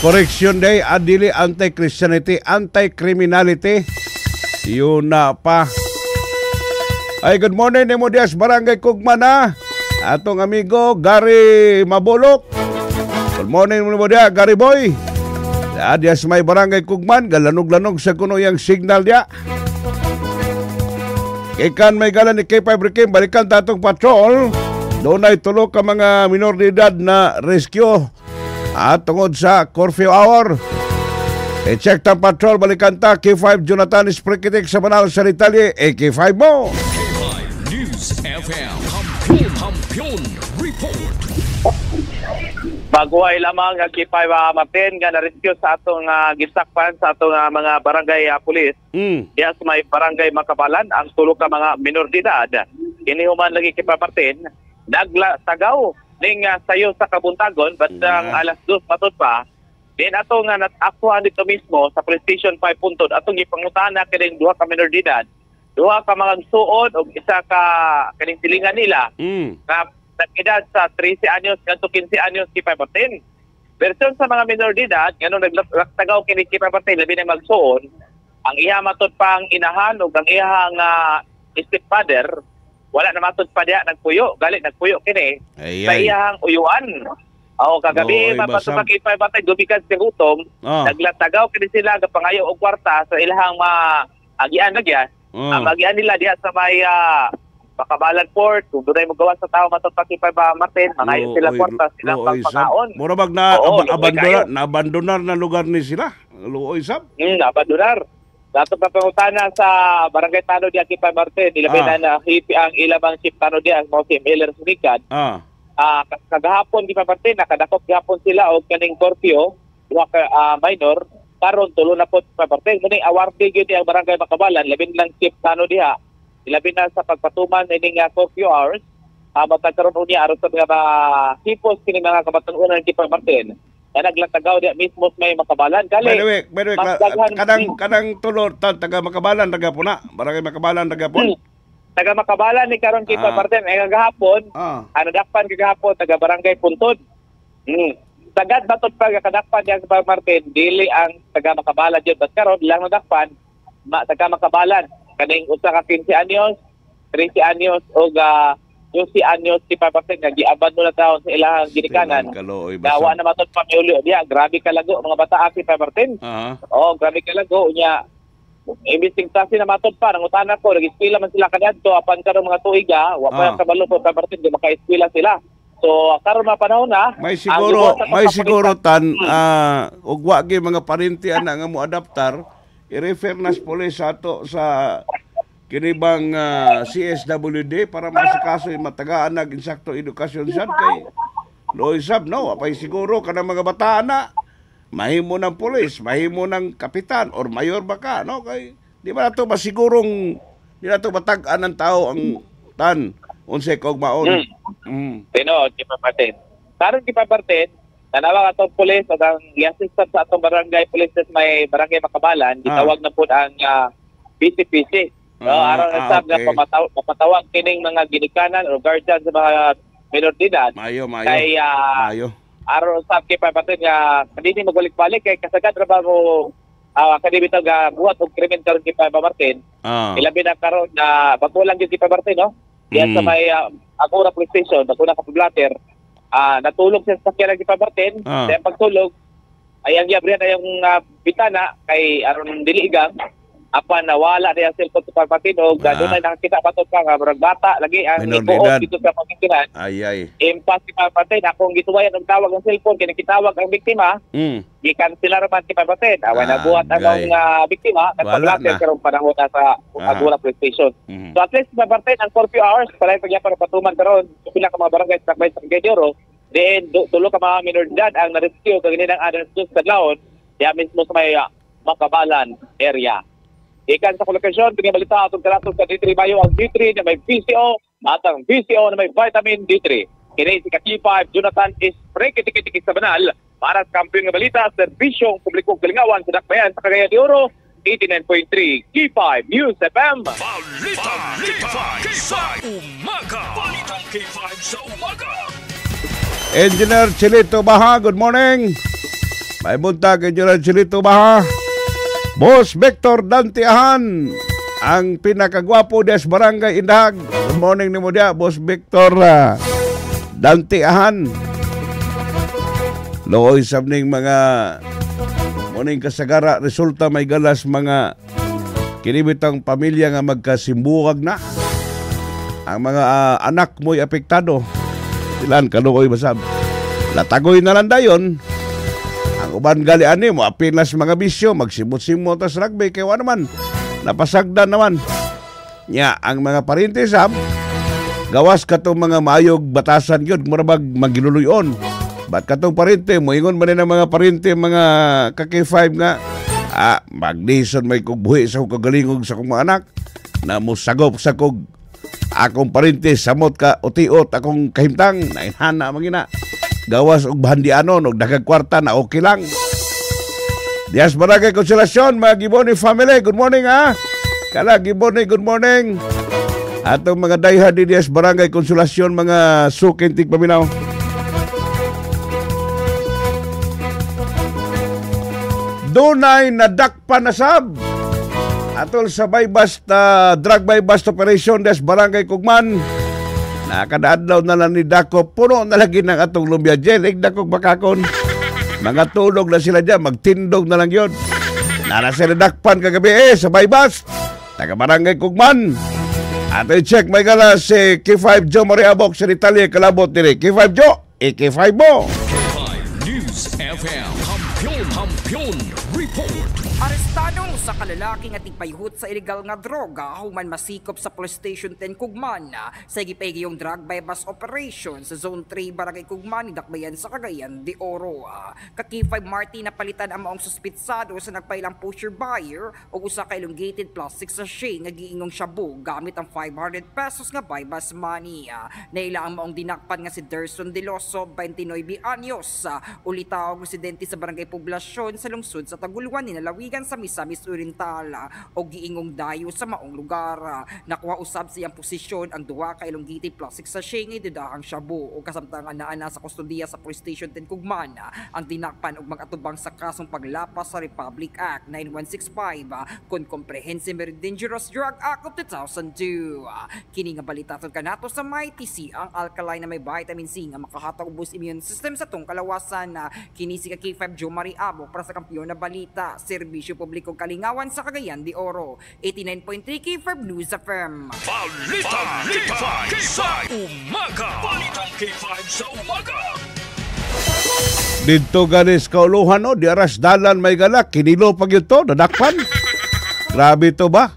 Correction day adili anti-Christianity, anti-criminality. Yun na pa. Ay, good morning, Nemo Diaz, Barangay Kugmana. Atong amigo, Gary Mabulok. Good morning, Nemo Diaz, Gary Boy. Diaz may Barangay Kugman, galanog-lanog sa kuno yung signal dia. Ikan may galan ni K5 Rikim, balikan tatong patrol. Doon ay tulo ka mga minor de edad na rescue at tungod sa curfew hour. I-check tang patrol, balikan ta, K5 Jonathan Sprikitik sa Manal sa Italy, K5 mo. K5 News FM, Kampiyon Report. Bago ay lamang ang K5 Martin nga na-rescue sa atong gisakpan sa atong mga barangay pulis. Yes, may barangay Makabalan ang tulo ka mga minor de edad. Inihuman lagi K5 Martin, naglatagaw ning sayo sa Kabuntagon bandang alas 2 matod pa. Then atong nat-akuan dito mismo sa police station 5 puntod atong gipangutana kining duha ka minor de edad. Duha ka mga suod o isa ka kining silingan nila. Na nag-edad sa 13 anyos ngadto 15 anyos K5 Martin. Version sa mga minor de edad nganong naglatagaw kini K5 Martin labi na magsuon, ang iya matod pa ang inahan ug ang iyang stepfather wala na matod pa diya nagpuyo, gali nagpuyo kini sa iyang uyuan. Kagabi mapatod pa K5 Martin dumikan sa gutom, naglatagaw kini sila gapangayo og kwarta sa ilahang agian nagyan. Ang agian nila diha sa may Makabalan Port, kung doon ay magawa sa tao matod pa K5 Martin, mangayon sila kwarta silang pagpakaon. Mura bag na abandonar na lugar ni sila? Luoy sab? Abandonar. Dato pa pangutana sa Barangay Tano diya K5 Martin, ilabi na hipi ang ilamang chip Tano diya, mga si Miller Sunikad. Kagahapon K5 Martin, nakadakop gahapon sila o kaning curfew, minor, karon tulo na po K5 Martin. Muning awarding yun ang Barangay Makabalan, labing lang chip Tano diya. Ilabi na sa pagpatuman ining curfew hours, matagkaroon niya aron sa mga hipos kini mga kabatan-unan ng K5 Martin. Na naglatagaw diya mismo may Makabalan. By the way, kanang tulo taga Makabalan taga puna, Barangay Makabalan taga pun. Taga Makabalan ni karon K5 Martin ay kagahapon. Dakpan kagahapon taga Barangay Puntod. Tagad batot pa kadakpan diya K5 Martin, dili ang taga Makabalan jud bas karon lang nadakpan taga Makabalan. Kaning usa ka 15 anyos, 13 anyos o 12 anyos K5 Martin nga giabandon na taon sa ilahang ginikanan. Dawa na matod pa miulyo diya, grabe kalago mga bata K5 Martin. Grabe kalago nya. Imbising tasi na matod pa nangutana ko, nag-eskwela man sila kadto apan karon mga tuiga, wa pa kabalo po K5 Martin di maka-eskwela sila. So karon mapanahon na may siguro tan ug wa gyud mga parente ana nga mo adaptar. I-refer na sa police ato sa kinibang CSWD para masikaso yung matagaan na insakto edukasyon sad kay Loy sab no, apay siguro kanang mga bata na mahimo ng police, mahimo ng kapitan or mayor baka no kay di ba nato masigurong di nato matag-an ng tao ang tan unsay kogmaon. Tino K5 Martin. Karon K5 Martin nanawag atong pulis at ang i-assistant sa atong barangay police sa may Barangay Makabalan, gitawag na po ang PCPC. Aron na sab na papatawag kining mga ginikanan o guardian sa mga minor de edad. Mayo. Aron sab K5 Martin nga kanini magbalik-balik kay kasagad ra ba mo kanibitaw ga buhat og krimen karon K5 Martin. Ilabi na karon na bagulang gyud K5 Martin no. Diyan sa may Agora Police Station, baguna ka Pablater. Natulog siya sa sakyan ng K5 Martin. Sa pagtulog, ay ang yabrihan ay yung bitana kay aron diligang. Apan nawala na yung cellphone sa K5 Martin o doon ay nakakita patot ka nga marag bata lagi ang ikuot dito sa pagkikinan. Impas K5 Martin, akong gituwayan ang tawag ng cellphone kaya nakitawag ang biktima. Gikansila naman K5 Martin. Awan na buhat ang biktima at paglater karong panahon na sa Agora Police Station. So at least K5 Martin ang curfew hours para pagyapan patuman karon pila ka mga barangay sa Barangay de Oro. Then tulo ka mga minor de edad ang na-rescue kag ng others sa Kadlawon. Diya mismo sa may Makabalan area. Ikan sa kolokasyon, pinibalita atong karatos sa D3 Bayo ang D3 na may PCO at ang PCO na may vitamin D3. Kini si K5 Jonathan is pre-kitikik sa banal para sa kampiyon ng balita sa serbisyong publikong kalingawan sa Dakbayan sa Cagayan de Oro, 89.3 K5 News FM. Balitang K5 sa umaga. Balitang K5 sa umaga. Engineer Chilito Baha, good morning. May buntag Engineer Chilito Baha. Boss Victor Dantiahan, ang pinakagwapo des Barangay Indahag. Good morning ni mo dia, Boss Victor Dantiahan. Looy sabning mga morning kasagara, resulta may galas mga kinibitang pamilya nga magkasimbuwag na. Ang mga anak mo'y apektado. Ilan kalukoy basab. Latagoy na lang dayon. Ang uban galian mo, apinas mga bisyo, magsimot-simot tas rugby, kaya naman, napasagdan naman. Nya, ang mga parintes gawas katong mga mayog batasan yun, murabag magiluluyon. Ba't katong parinte, moingon man ng mga parinte, mga kaki-5 nga, magnison may kugbuhi sa kong kagalingog sa kong mga anak, na musagop sa kong akong parinte, samot ka, utiot, akong kahimtang, nainhana mangina. Gawas og bahandianon og daghang kwarta na okay lang. Dias Barangay Konsolasyon, mga Giboni family, good morning Kala Giboni, good morning. Atong mga dayha di Dias Barangay Konsolasyon, mga suking tigpaminaw. Dunay nadakpan na sab atol sa bypass drug bypass operation Dias Barangay Kugman. Nakadaadlaw na lang ni Dako, puno na lagi ng atong lumbia jail, Dako bakakon. Mga tulog na sila dyan, magtindog na lang yun. Nara sila dakpan kagabi sa bypass, taga Barangay Kugman. Ato i-check may gala si K5 Joe Mariabok sa Italia, kalabot nila. K5 Joe, K5 mo. K5 News FM, Hampion Report. Arestado sa kalalaki nga tigpayhut sa illegal nga droga human masikop sa Police Station 10 Kugman sa gipayong drug bypass operation sa Zone 3 Barangay Kugman, Dakbayan sa Cagayan de Oro. Kaki 5 Marty na palitan ang maong suspitsado sa nagpailang pusher buyer o usa ka elongated plastic sachet nga giingong shabu gamit ang 500 pesos nga bypass money. Naila ang maong dinakpan nga si Derson Deloso, 29 anyos, ulitaw residente sa Barangay Poblasyon sa lungsod sa Taguluan ni Nalawigan sa Misamis Oriental o giingong dayo sa maong lugar. Nakuha usab siyang posisyon ang duha ka elongated plastic sachet nga didahang shabu o kasamtangan naa sa kustodiya sa Police Station 10 Kugman ang dinakpan og mag-atubang sa kasong paglapas sa Republic Act 9165 kon Comprehensive and Dangerous Drug Act of 2002. Kini nga balitaton kanato sa MyTC ang alkaline na may vitamin C nga makahatag og boost immune system sa tong kalawasan. Kini si K5 Joe Mariabok para sa kampiyon na balita, serbisyo publikong kalingawan sa Cagayan de Oro. 89.3 K5 News FM. Balitang K5 sa umaga. Balitang K5 sa umaga. Dito ganis kauluhan di aras dalan may galak, kinilo pag yun to, nadakpan. Grabe to ba?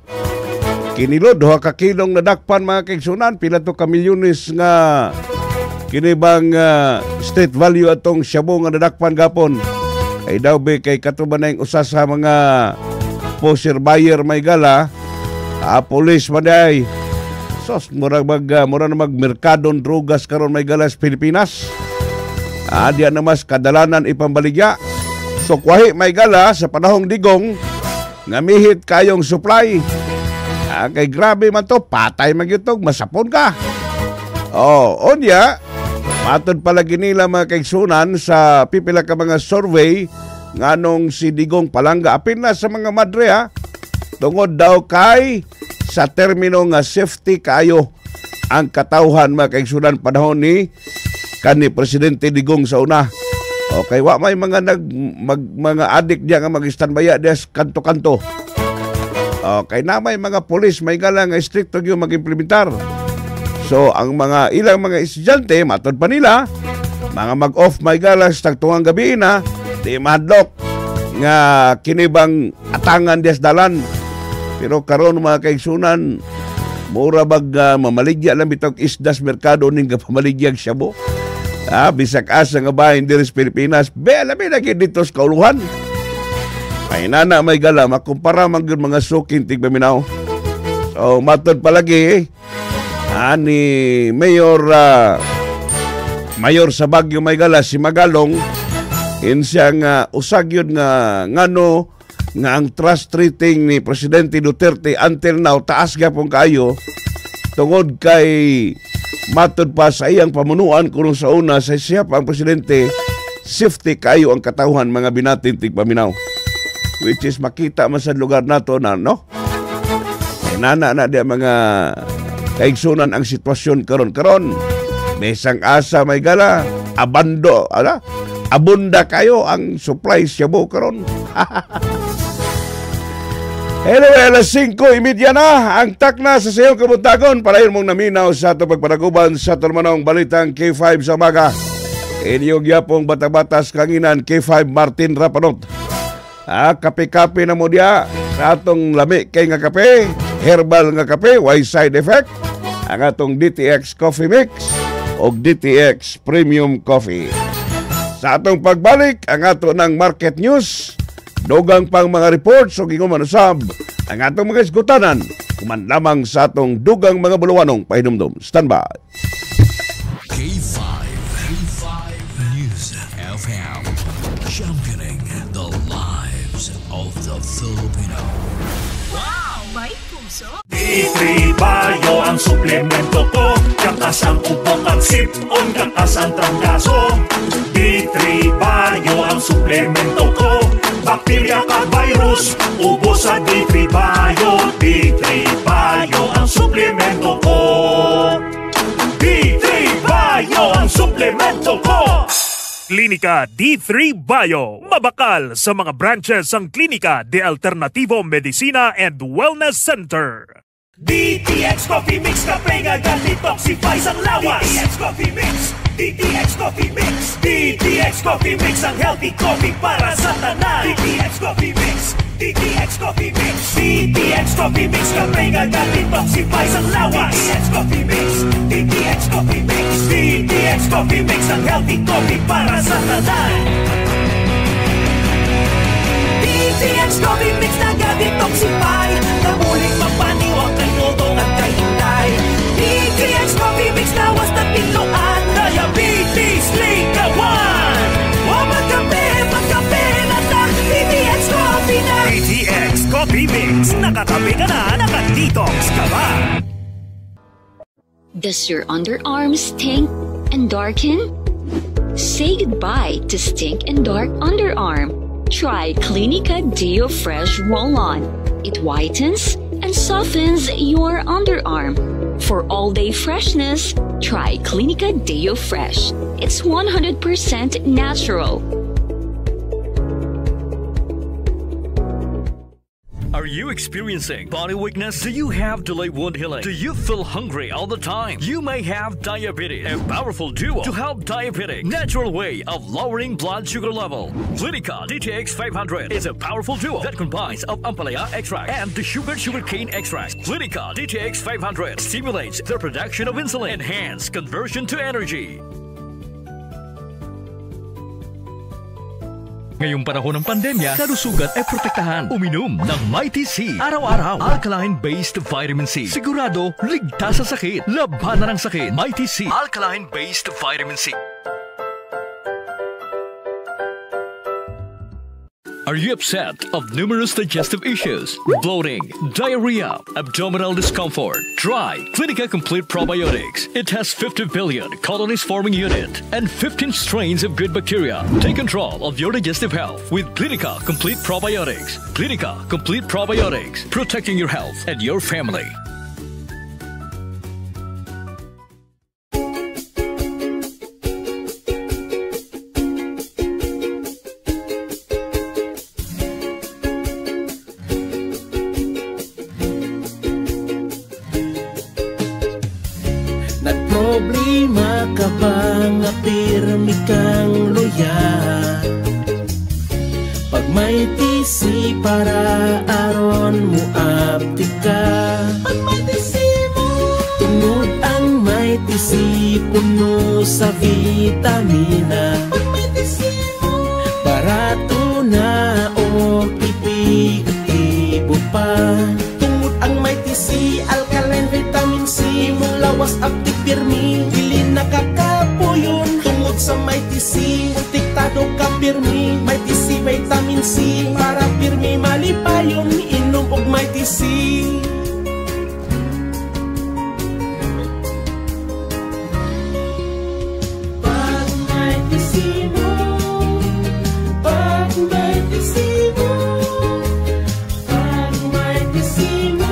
Kinilo, 2 ka kilong nadakpan mga kaigsunan, pila to ka milyones nga kinibang street value atong shabu nga nadakpan gapon. Ay daw be kay katuban na yung usa sa mga pusher buyer may gala, police maday. Sos, mura na magmerkadon drogas karon may gala sa Pilipinas. Diyan na mas kadalanan ipambaligya. So kwahi may gala sa panahong digong nga mihit kayong supply. Kay grabe man to, patay magyutog, masapon ka. Onya, matod palagi nila mga kaigsunan sa pipila ka mga survey nganong si Digong Palanga apil na sa mga madre tungod daw kay sa termino nga safety kayo ang katawhan mga kaigsunan panahon ni kani Presidente Digong sa una. Okay, wa may mga mga adik diya nga mag-standbaya des kanto-kanto. Okay, na may mga police may galang nga stricto gyud mag-implementar. So ang mga ilang mga estudyante matod pa nila mga mag-off may galas tagtungang gabi na di madlok nga kinibang atangan des dalan. Pero karon mga kaigsunan mura bag mamaligya lang bitog isdas merkado ning pamaligyag shabu. Bisag asa nga bahin diri sa Pilipinas, labi na gid dito sa kauluhan. Ay nana may gala makumpara man gyud mga suking tigpaminaw. So matod palagi ni Mayor sa Baguio may gala si Magalong insya nga usag yun nga ngano nga ang trust rating ni Presidente Duterte until now taas gapon kayo tungod kay matod pa sa iyang pamunuan kung sa una sa siya pa ang presidente safety kayo ang katawhan mga binatin tigpaminaw which is makita man sa lugar nato na no Nana na dia mga kaigsunan ang sitwasyon karon. Mesang asa may gala, abunda kayo ang supply Shabu karon. Anyway, alas 5:30 na ang takna sa sayong kabuntagon para yun mong naminaw sa ito pagpanaguban sa tulmanong balitang K5 sa umaga. Inyong yapong batabatas kanginan K5 Martin Rapanot. Kape-kape na mo diya sa atong lami kay nga kape, herbal nga kape, why side effect, ang atong DTX Coffee Mix o DTX Premium Coffee. Sa atong pagbalik, ang ato ng market news, dogang pang mga reports o gingon manusab ang atong mga isgutanan kuman lamang sa atong dugang mga buluwanong pahinumdum. Stand by. K5 News FM, championing the lives of the Filipino. Wow, may puso. D3 Bio ang suplemento ko, kakas ang upok at sip-on, kakas ang trangkaso. D3 Bio ang suplemento ko, bakterya ka virus, ubos sa D3 Bio. D3 Bio ang suplemento ko. D3 Bio ang suplemento ko. Klinika D3 Bio, mabakal sa mga branches ang Klinika de Alternativo Medicina and Wellness Center. DTX Coffee Mix, kape nga detoxify ang lawas. DTX Coffee Mix, DTX Coffee Mix, DTX Coffee Mix, ang healthy coffee para sa tanan. DTX Coffee Mix, DTX Coffee Mix, DTX Coffee Mix, kape nga detoxify ang lawas. DTX Coffee Mix, DTX Coffee Mix, DTX Coffee Mix, ang healthy coffee para sa tanan. DTX Coffee Mix na detoxify, namuling mapaniwang kay notong at kay hinday. DTX Coffee Mix na was na piluan, diabetes, ligawan. O magkape na sa DTX Coffee na. DTX Coffee Mix, nakakape ka na, nakadetox ka ba? Does your underarms stink and darken? Say goodbye to stink and dark underarm. Try Clinica Deo Fresh Roll-On. It whitens and softens your underarm. For all-day freshness, try Clinica Deo Fresh. It's 100% natural. Are you experiencing body weakness? Do you have delayed wound healing? Do you feel hungry all the time? You may have diabetes. A powerful duo to help diabetic. Natural way of lowering blood sugar level. Clinica DTX 500 is a powerful duo that combines of ampalaya extract and the sugarcane extract. Clinica DTX 500 stimulates the production of insulin, enhance conversion to energy. Ngayong panahon ng pandemya, kalusugan ay protektahan. Uminom ng Mighty C. Araw-araw, alkaline-based vitamin C. Sigurado, ligtas sa sakit. Labanan ng sakit. Mighty C. Alkaline-based vitamin C. Are you upset of numerous digestive issues, bloating, diarrhea, abdominal discomfort? Try Clinica Complete Probiotics. It has 50 billion colonies forming unit and 15 strains of good bacteria. Take control of your digestive health with Clinica Complete Probiotics. Clinica Complete Probiotics, protecting your health and your family. Problema ka ba nga pirmi kang luya? Pag may tisi para aron mo aptika. Pag may tisi mo, tungod ang may tisi puno sa vitamina. Pag may tisi mo, barato na o ipig-ibo pa. Tungod ang may tisi, alkaline vitamin C, mulawas aptik pirmi, dili nakakapuyon. Tungod sa Mighty C, protektado ka pirmi. Mighty C, vitamin C, para pirmi malipayon. Inom og Mighty C. Pag Mighty C mo, pag Mighty C mo, pag Mighty C mo,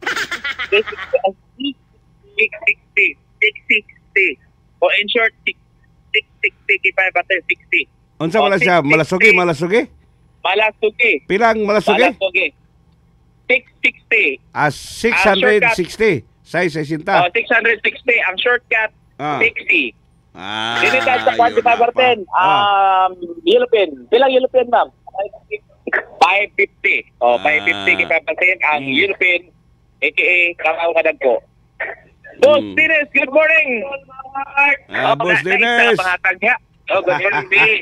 660. O in short, 660 kay Paybarten, 60. Unsa wala siya? Malasugi? Malasugi. Pilang malasugi? Malasugi. 660. 660. Say 60. 660. Ang shortcut, 60. Dinitan sa kwan si Paybarten. Yellow pen. Bilang yellow pen, ma'am? 550. 550 kay Paybarten. Ang yellow pen, aka Kamaw Kadagko. Boss Dennis, good morning. Boss Dennis. Good morning.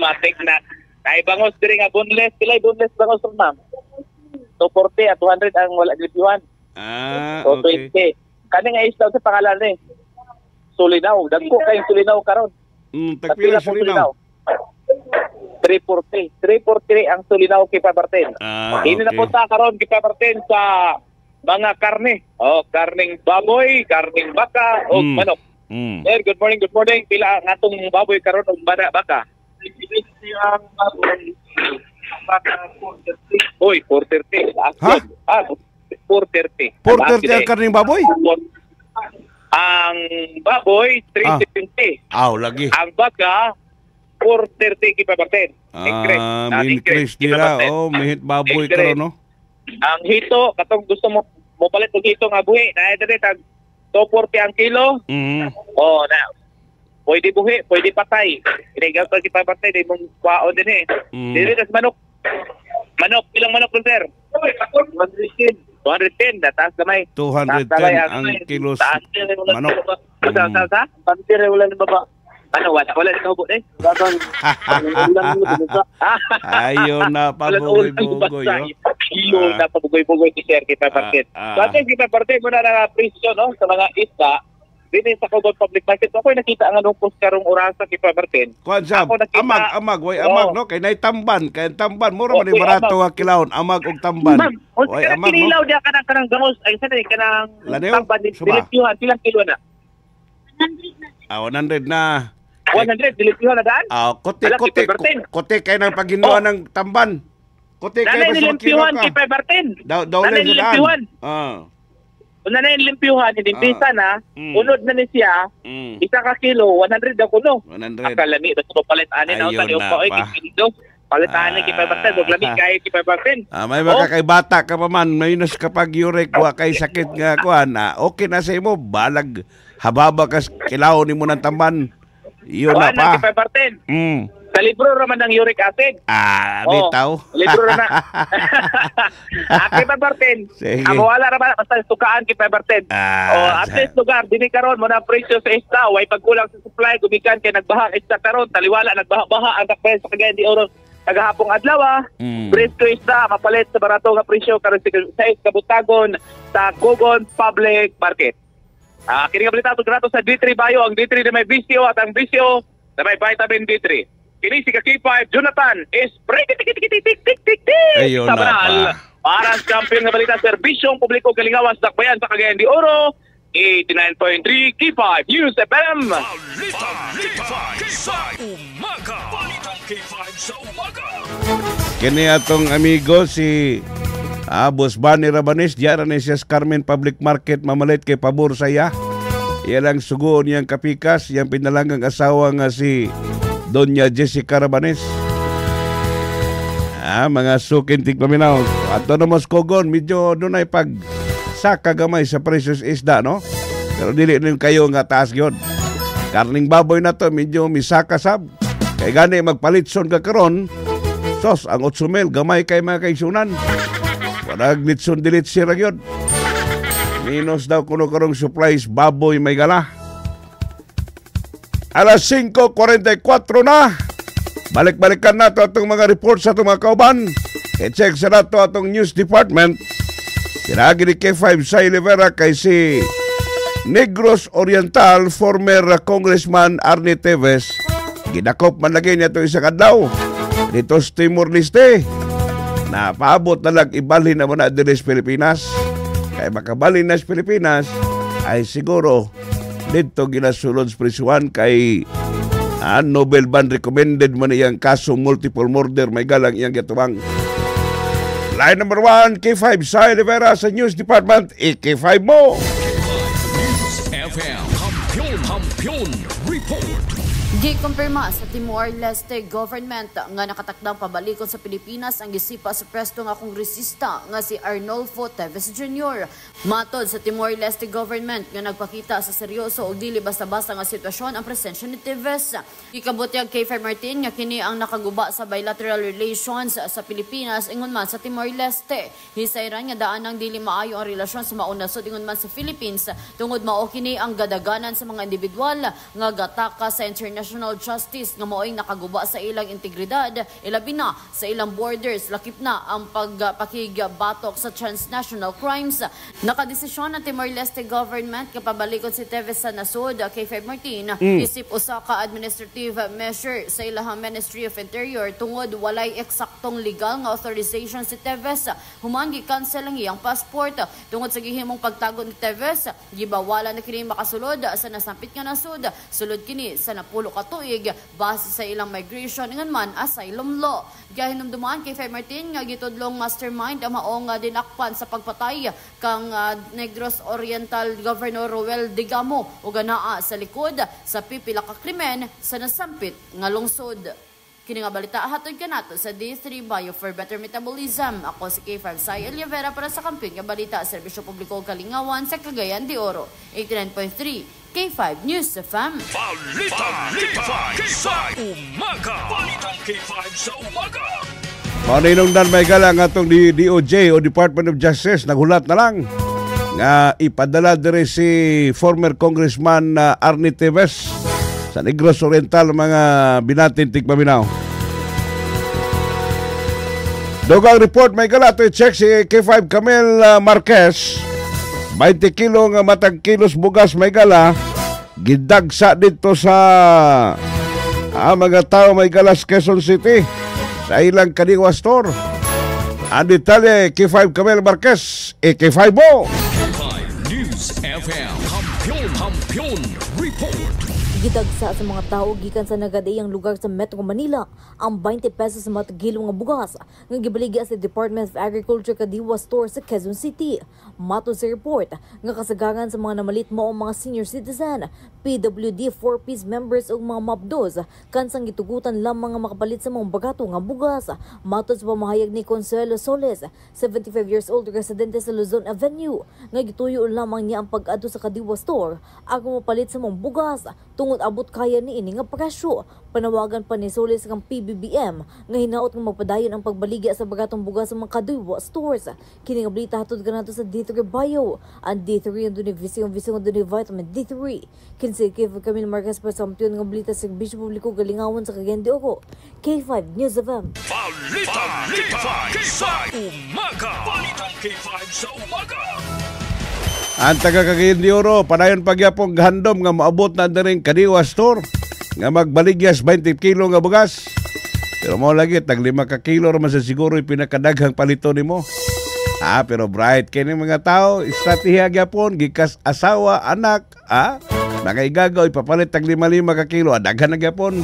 Matik na. Ay bangos diri nga boneless. Pilay boneless bangos ma'am? 240 at 200 ang wala diliwan. So okay. 20. Kani nga isdaw sa pangalan ni Sulinaw. Dagko kay Sulinaw karon. Tagpila Sulinaw. 340 ang Sulinaw kay Paybarten. Ini na punta karon kay Paybarten sa mga karne. Karning baboy, karning baka, o manok. Sir, good morning. Pila ang atong baboy karon o baka? Uy, 430. Ha? 430. 430 ang karning baboy? Ang baboy, 370. Lagi. Ang baka, 430 kay Paybarten. Increase nila. Mihit baboy karon, no? Ang hito, katong gusto mo palit og hito nga buhi, na dire tag 240 ang kilo. Na. Pwede buhi, pwede patay. Inigaw pa si Paybarten di mong kwaon din Dire tas manok. Ilang manok nun, sir? 210, taas gamay. 210 ang kilos manok. Sa? Pantire wala ni baba. Wala na ubo eh. Ayaw na pabugoy-bugoy. Ayaw na pabugoy-bugoy si Sir kay Paybarten. So atin kay Paybarten mo na presyo no, sa mga isda. Dito sa Cogon Public Market. Ako'y nakita ang anong post karong orasa kay Paybarten. Kuan sab, amag, way amag no, kay nay tamban, mura man barato nga kilawon, amag og tamban. Way amag no. Kinilaw dia kanang gamos, ay sanay kanang tamban dilipyuhan, pilang kilo na? 100 na. 100 dilipyuhan na daan? Kote kay nang paghinuan ng tamban. Kote kay mas dilipyuhan kay Paybarten. Daw lang daan. Una na yung limpyuhan, inimpisa na, unod na ni siya, isa ka kilo, 100 ako no. 100. Akalami, basta mo palit-anin na, tali yung paoy, kikilido. Palit-anin kay Paybarten, huwag lamig kay Paybarten. May maka kay bata ka pa man, mayunas kapag uric, wa kay sakit nga kuhan, okay na sa imo, balag, hababa kas kilaw ni mo ng tamban. Iyon na pa. Kay Paybarten. Sa libro raman ng uric acid. Bitaw. Libro na. Kay Paybarten. Wala raman, basta tukaan kay Paybarten. At least lugar, dinikaroon mo na presyo sa isda. Way pagkulang sa supply, gumikan kay nagbaha isda karon. Taliwala, nagbaha ang takpes sa Cagayan de Oro. Tagahapong adlaw, presko isda, mapalit sa barato nga presyo karon sa kabutagon sa Cogon Public Market. Kini nga balita grato sa D3 Bayo, ang D3 na may bisyo at ang bisyo na may vitamin D3. Kini si K5 Jonathan is ready sa banal. Para sa champion nga balita, serbisyong publiko kalingawas dakbayan sa Cagayan de Oro, 89.3 K5 News FM. Kini atong amigo si Boss Bani Rabanes, diyan na siya Carmen Public Market, mamalit kay pabor saya. Iyalang sugoon niyang kapikas, yang pinalangang asawa nga si Doña Jessica Rabanes. Mga sukin tigpaminaw. Ato na mas Cogon, medyo doon ay pag saka gamay sa precious isda, no? Pero dili rin kayo nga taas yun. Karning baboy na to, medyo misaka sab. Kay gani magpalitson ka karon, sos, ang 8,000 gamay kay mga kaisunan. Warag litson dilit sira yun. Minus daw kuno karong supplies, baboy may gala. Alas 5:44 na. Balik-balikan na ito atong mga report sa itong mga kauban. I-check sa nato atong news department. Pinagi ni K5 sa Olivera kay si Negros Oriental, former Congressman Arnie Teves. Ginakop man lagi niya ito isang adlaw. Dito sa Timor-Leste. Napaabot na lang ibalhin na muna din sa Pilipinas. Kaya makabalhin na sa Pilipinas ay siguro dito ginasulod sa prisuhan kay Nobel Band recommended man iyang kaso multiple murder may galang iyang gatubang. Line number 1, K5 Sai Rivera sa News Department. K5 mo. News FM. Kampiyon Report. Gikumpirma sa Timor-Leste government nga nakatakdang pabalikon sa Pilipinas ang gisipa sa presto nga kongresista nga si Arnolfo Teves Jr. Matod sa Timor-Leste government nga nagpakita sa seryoso ug dili basta-basta nga sitwasyon ang presensya ni Teves. Ikabutyag kay Fred Martin nga kini ang nakaguba sa bilateral relations sa Pilipinas ingon man sa Timor-Leste. Hisayran nga daan ang dili maayo ang relasyon sa mauna sud ingon man sa Philippines tungod mao kini ang gadaganan sa mga individual nga gataka sa international justice nga mao'y nakaguba sa ilang integridad, ilabi na sa ilang borders, lakip na ang pagpakigbatok sa transnational crimes. Nakadesisyon ng Timor-Leste government kapabalikod si Teves sa nasod kay Feb Martin isip usa ka administrative measure sa ilahang Ministry of Interior tungod walay eksaktong legal nga authorization si Teves human gi-cancel ang iyang passport tungod sa gihimong pagtago ni Teves gibawalan na kini makasulod sa nasampit nga nasod sulod kini sa napulo katuig base sa ilang migration ngan man asylum law. Gahinumduman kay Feb Martin nga gitudlong mastermind ang maong dinakpan sa pagpatay kang Negros Oriental Governor Roel Digamo ug ganaa sa likod sa pipila ka krimen sa nasampit nga lungsod. Kini nga balita hatod kanato sa D3 Bio for Better Metabolism. Ako si K5 Sai Oliveira para sa Kampiyon nga balita Serbisyo Publiko Kalingawan sa Cagayan de Oro. 89.3 K5 News FM. Balitang K5 sa umaga. Balitang K5 sa umaga. Maninungdan may galang atong DOJ o Department of Justice naghulat na lang nga ipadala dire si former Congressman Arnie Teves sa Negros Oriental mga binatin tigpaminaw. Dogang report may gala to check si K5 Camel Marquez 20 kilo nga matag kilos bugas may gala gidagsa dito sa mga tao may gala sa Quezon City sa ilang kadiwa store. Ang detalye K5 Camel Marquez K5 mo. K5 News FM. Kampiyon Report. Gidagsa sa mga tao gikan sa nagadayang lugar sa Metro Manila ang 20 pesos sa matagilo nga bugas nga gibaligi sa Department of Agriculture Kadiwa Store sa Quezon City. Matod sa report nga kasagaran sa mga namalit mo ang mga senior citizen, PWD 4-piece members ug mga mabdos kansang gitugutan lamang nga makapalit sa mga bagato nga bugas. Matod sa pamahayag ni Consuelo Soles, 75 years old residente sa Luzon Avenue, nga gituyo lamang niya ang pag-adto sa Kadiwa Store ago mapalit sa mga bugas tungod abot kaya ni ini nga presyo. Panawagan pa ni Solis kang PBBM nga hinaot nga magpadayon ang pagbaligi sa bagatong bugas sa mga Kadiwa stores. Kini nga balita hatod kanato sa D3 Bio. Ang D3 ang duni visong duni vitamin D3. Kinsa Camille Marquez pa sa Kampiyon nga balita sa Serbisyo Publiko Kalingawan sa Cagayan de Oro. K5 News FM. Balitang K5 sa umaga. Balitang K5 sa umaga. Ang taga Cagayan de Oro, padayon pagyapong handom nga maabot na rin Kadiwa Store nga magbaligyas 20 kilo nga bugas. Pero mo lagi, tag 5 ka kilo naman sa siguro yung pinakadaghang palito ni mo. Pero bright kini mga tao, estratehiya gyapon, gikas asawa, anak, mga igagaw, ipapalit tag 5 ka kilo, daghan na gyapon.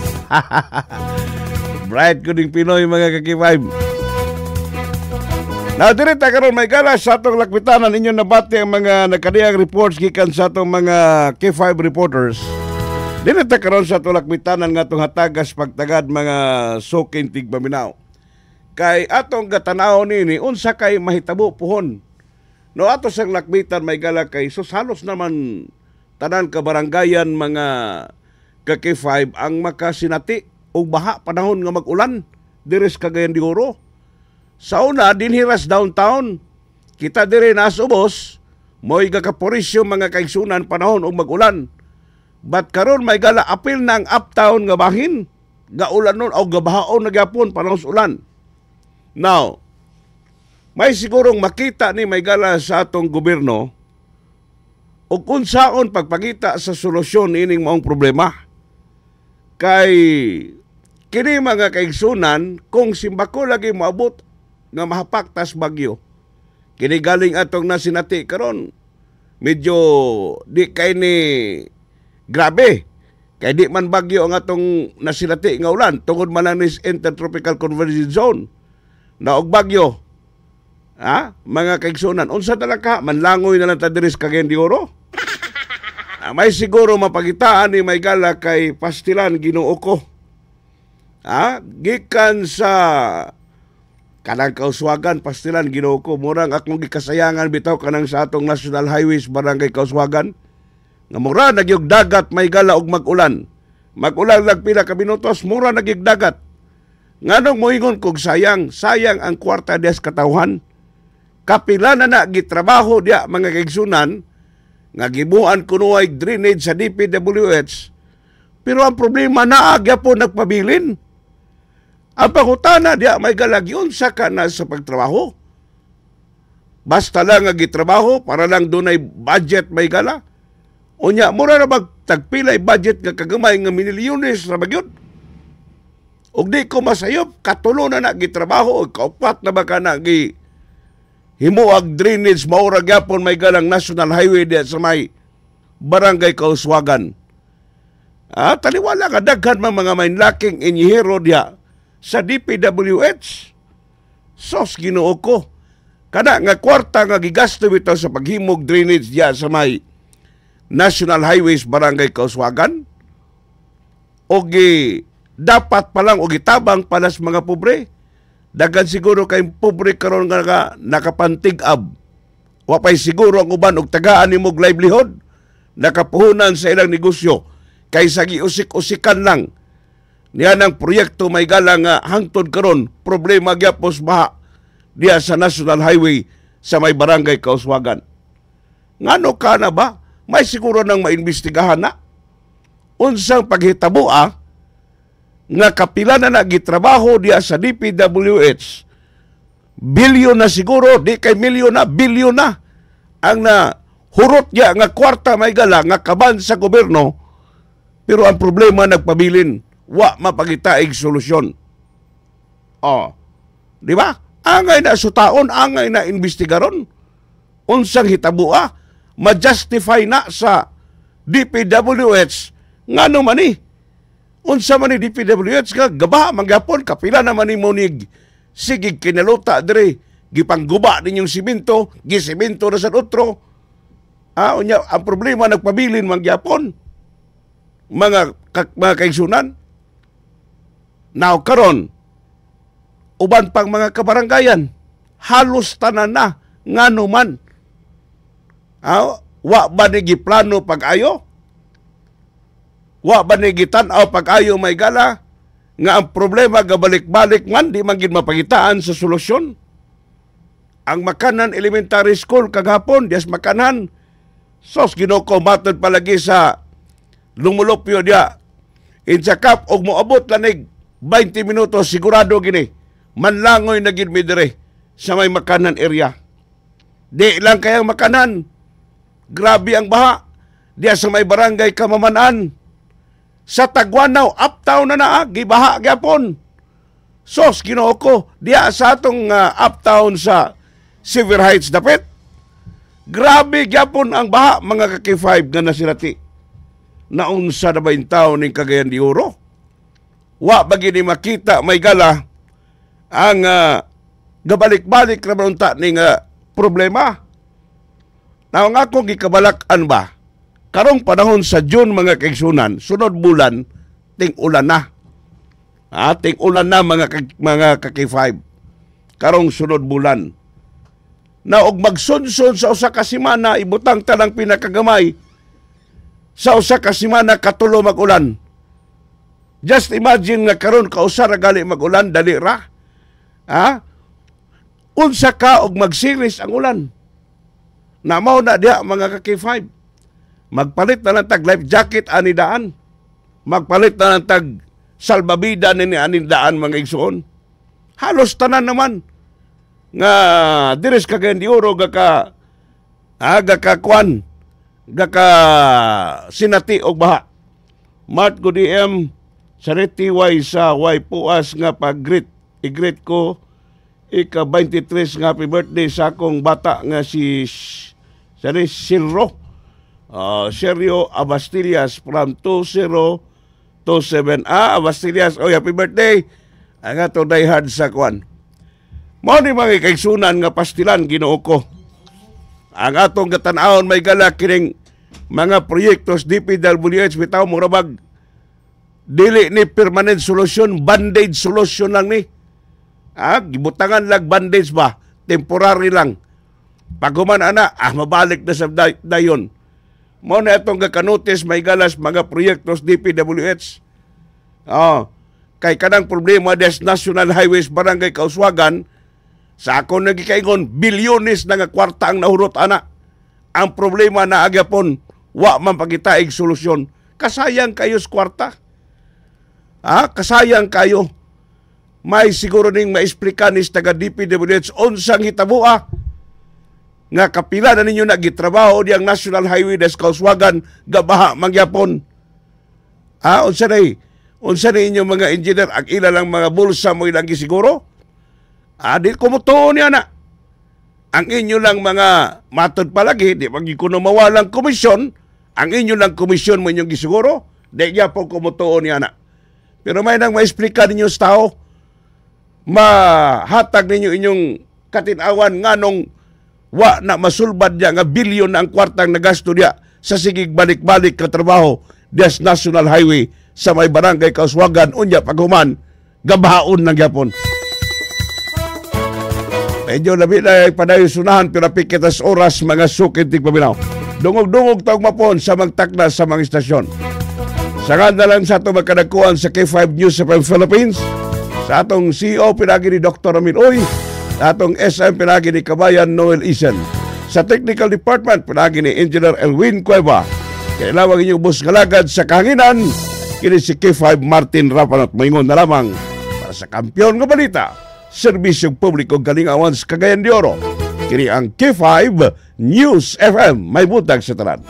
Bright ko ding Pinoy mga kaki-5. Now, dirita karon may galas sa atong lakbitanan inyo nabati ang mga nakadiyang reports gikan sa atong mga K5 reporters. Dirita karon sa atong lakbitanan nga atong hatagas pagtagad mga soking tigpaminaw. Kay atong gatanaw nini unsa kay mahitabo puhon. No ato sang lakbitan may gala kay halos naman tanan ka barangayan mga K5 ang makasinati og baha panahon nga mag-ulan diri sa Cagayan de Oro. Sa una, dinhiras downtown, kita dire nasubos, mo'y gakaporisyo mga kaigsunan panahon o mag-ulan. But karon may gala apil na ang uptown nga bahin, gaulan nun o gabahaon na gyapon panahon sa ulan. Now, may sigurong makita ni may gala sa atong gobyerno o kung saon pagpakita sa solusyon ining maong problema. Kay kini mga kaigsunan, kung simbako lagi maabot nga mahapaktas bagyo. Kini galing atong nasinati karon. Medyo di kay ni grabe. Kay di man bagyo ang atong nasinati nga ulan tungod man ni intertropical convergence zone. Na og bagyo Mga kaigsunan, unsa talaga manlangoy na lang ta diri sa Cagayan de Oro. May siguro mapagitaan ni Maygala kay pastilan Ginoo ko. Gikan sa kanang Kauswagan, pastilan Ginoo ko, murang akong gikasayangan bitaw kanang sa atong National Highways Barangay Kauswagan. Nga mura nagyog dagat Maygala og mag-ulan. Mag-ulan lang pila ka minutos, mura nagyog dagat. Nganong moingon kog sayang ang kwarta des katawhan. Kapila na gitrabaho dia mga kaigsunan nga gibuan kuno ay drainage sa DPWH. Pero ang problema naagya po nagpabilin. Ang pangutana dia may galagyon sa kana sa pagtrabaho. Basta lang nga gitrabaho para lang dunay budget may gala. Unya mura na magtagpilay budget nga kagamay nga milyones ra magyud. Og di ko masayop katulo na gitrabaho og kaupat na ba kana gi himuag drainage maura gyapon may galang National Highway diya sa may Barangay Kauswagan. Taliwala ka daghan mga mainlaking inyihero diya sa DPWH. Sos Ginoo ko. Kada nga kwarta nga gigasto bitaw sa paghimog drainage diya sa may National Highways Barangay Kauswagan. O dapat palang o gitabang para sa mga pobre. Dagan siguro kay pobre karon nga nakapantig-ab. Wa pay siguro ang uban og tagaan nimog livelihood, nakapuhunan sa ilang negosyo kaysa giusik-usikan lang. Niya ng proyekto may galang nga hangtod karon problema gyapos baha diya sa National Highway sa may Barangay Kauswagan. Ngano ka na ba? May siguro nang maimbestigahan na. Unsang paghitabo nga kapila na nagitrabaho diya sa DPWH, bilyon na siguro, di kay milyon na, bilyon na ang hurot niya nga kwarta may gala nga kaban sa gobyerno, pero ang problema nagpabilin, wa mapagitaig solusyon. Di ba? Angay na sutaon, angay na investigaron, unsang hitabua, ma-justify na sa DPWH, nga naman unsa man ni DPWH ka gaba manggapon kapila naman ni monig sigig kinaluta dire gipangguba ninyong simento gisimento na sa otro. Unya ang problema nagpabilin mangyapon mga kaigsunan. Now karon uban pang mga kabaranggayan halos tanan na ngano man wa ba ni giplano pag-ayo. Wa ba ni gitan-aw pag-ayo may gala nga ang problema gabalik-balik man di man gid mapagitaan sa solusyon. Ang Makanan Elementary School kagapon dias Makanan sos Ginoo ko matod palagi sa lumulupyo dia insakap og moabot lanig 20 minutos sigurado gini manlangoy na gid mi dire sa may Makanan area. Di lang kayang Makanan, grabe ang baha diya sa may Barangay Kamamanaan. Sa Tagwanaw, uptown na gibaha gyapon. Sos Ginoo ko, diya sa atong uptown sa Silver Heights dapit. Grabe gyapon ang baha mga kaki-5 nga nasilati. Naunsa na ba yung taon ng Cagayan de Oro? Wa ba gini makita may gala ang gabalik-balik na malunta ning problema. Now nga kung gikabalak-an ba? Karong panahon sa June mga kaigsunan, sunod bulan, ting ulan na. Ting ulan na mga kaki-5. Karong sunod bulan. Na og magsunsun sa usa ka semana, ibutang tanang pinakagamay, sa usa ka semana katulo mag-ulan. Just imagine nga karon kausa ra gali mag-ulan, dali ra. Unsa ka og magsiris ang ulan. Na mao na diha mga kaki-5. Magpalit na lang tag life jacket anidaan. Magpalit na lang tag salbabida ni anidaan mga igsuon. Halos tanan naman nga diris Cagayan de Oro gaka sinati og baha. Mart ko DM sariti way sa way puas nga pag-greet. I-greet ko ika-23 nga happy birthday sa akong bata nga si Silro. Sergio Abastillas from 2027. Abastillas, happy birthday. Ang ato diehard sa kwan. Mao ni mga kaigsunan nga pastilan Ginoo ko. Ang atong gatan-awon may gala kining mga proyektos DPWH bitaw mo rabag dili ni permanent solution, band-aid solution lang ni. Gibutangan lang bandage ba, temporary lang. Pag human ana, mabalik na sa dayon. Mao na itong gakanotis may galas mga proyektos DPWH. Kay kanang problema des National Highways Barangay Kauswagan, sa ako nagikaingon, bilyones na nga kwarta ang nahurot ana. Ang problema na agyapon, wa man pagitaig solusyon. Kasayang kayo sa kwarta. Kasayang kayo. May siguro ning maesplikanis taga DPWH unsang hitabo nga kapila na ninyo nagitrabaho diyang National Highway des Kauswagan gabaha mangyapon. Unsa na inyong mga engineer ang ilang mga bulsa mo ilang gisiguro? Di kumutuo niya na. Ang inyo lang mga matod palagi, di pag kuno mawalang komisyon, ang inyo lang komisyon mo inyong gisiguro, di niya po kumutuo niya na. Pero may nang maesplika ninyo sa tao, mahatag ninyo inyong katinawan nga nung wa na masulbad niya nga bilyon ang kwartang nagasto niya sa sigig balik-balik ka trabaho des National Highway sa may barangay Kauswagan unya paghuman gabahaon ng yapon. Medyo labi na padayon sunahan pero pikitas oras mga sukit tigpaminaw. Dungog-dungog tawag mapon sa magtakda sa mga istasyon. Sangad na lang sa ito magkadakuan sa K5 News FM Philippines, sa atong CEO pinagi ni Dr. Amin Oy, sa atong SM pinagi ni Kabayan Noel Isen, sa Technical Department pinagi ni Engineer Elwin Cueva. Kailawag inyong bus galagad sa kahanginan, kini si K5 Martin Rapanot. Maingon na lamang para sa Kampiyon nga Balita, Serbisyong Publiko Galingawan sa Cagayan de Oro. Kini ang K5 News FM. May butag sa tanan.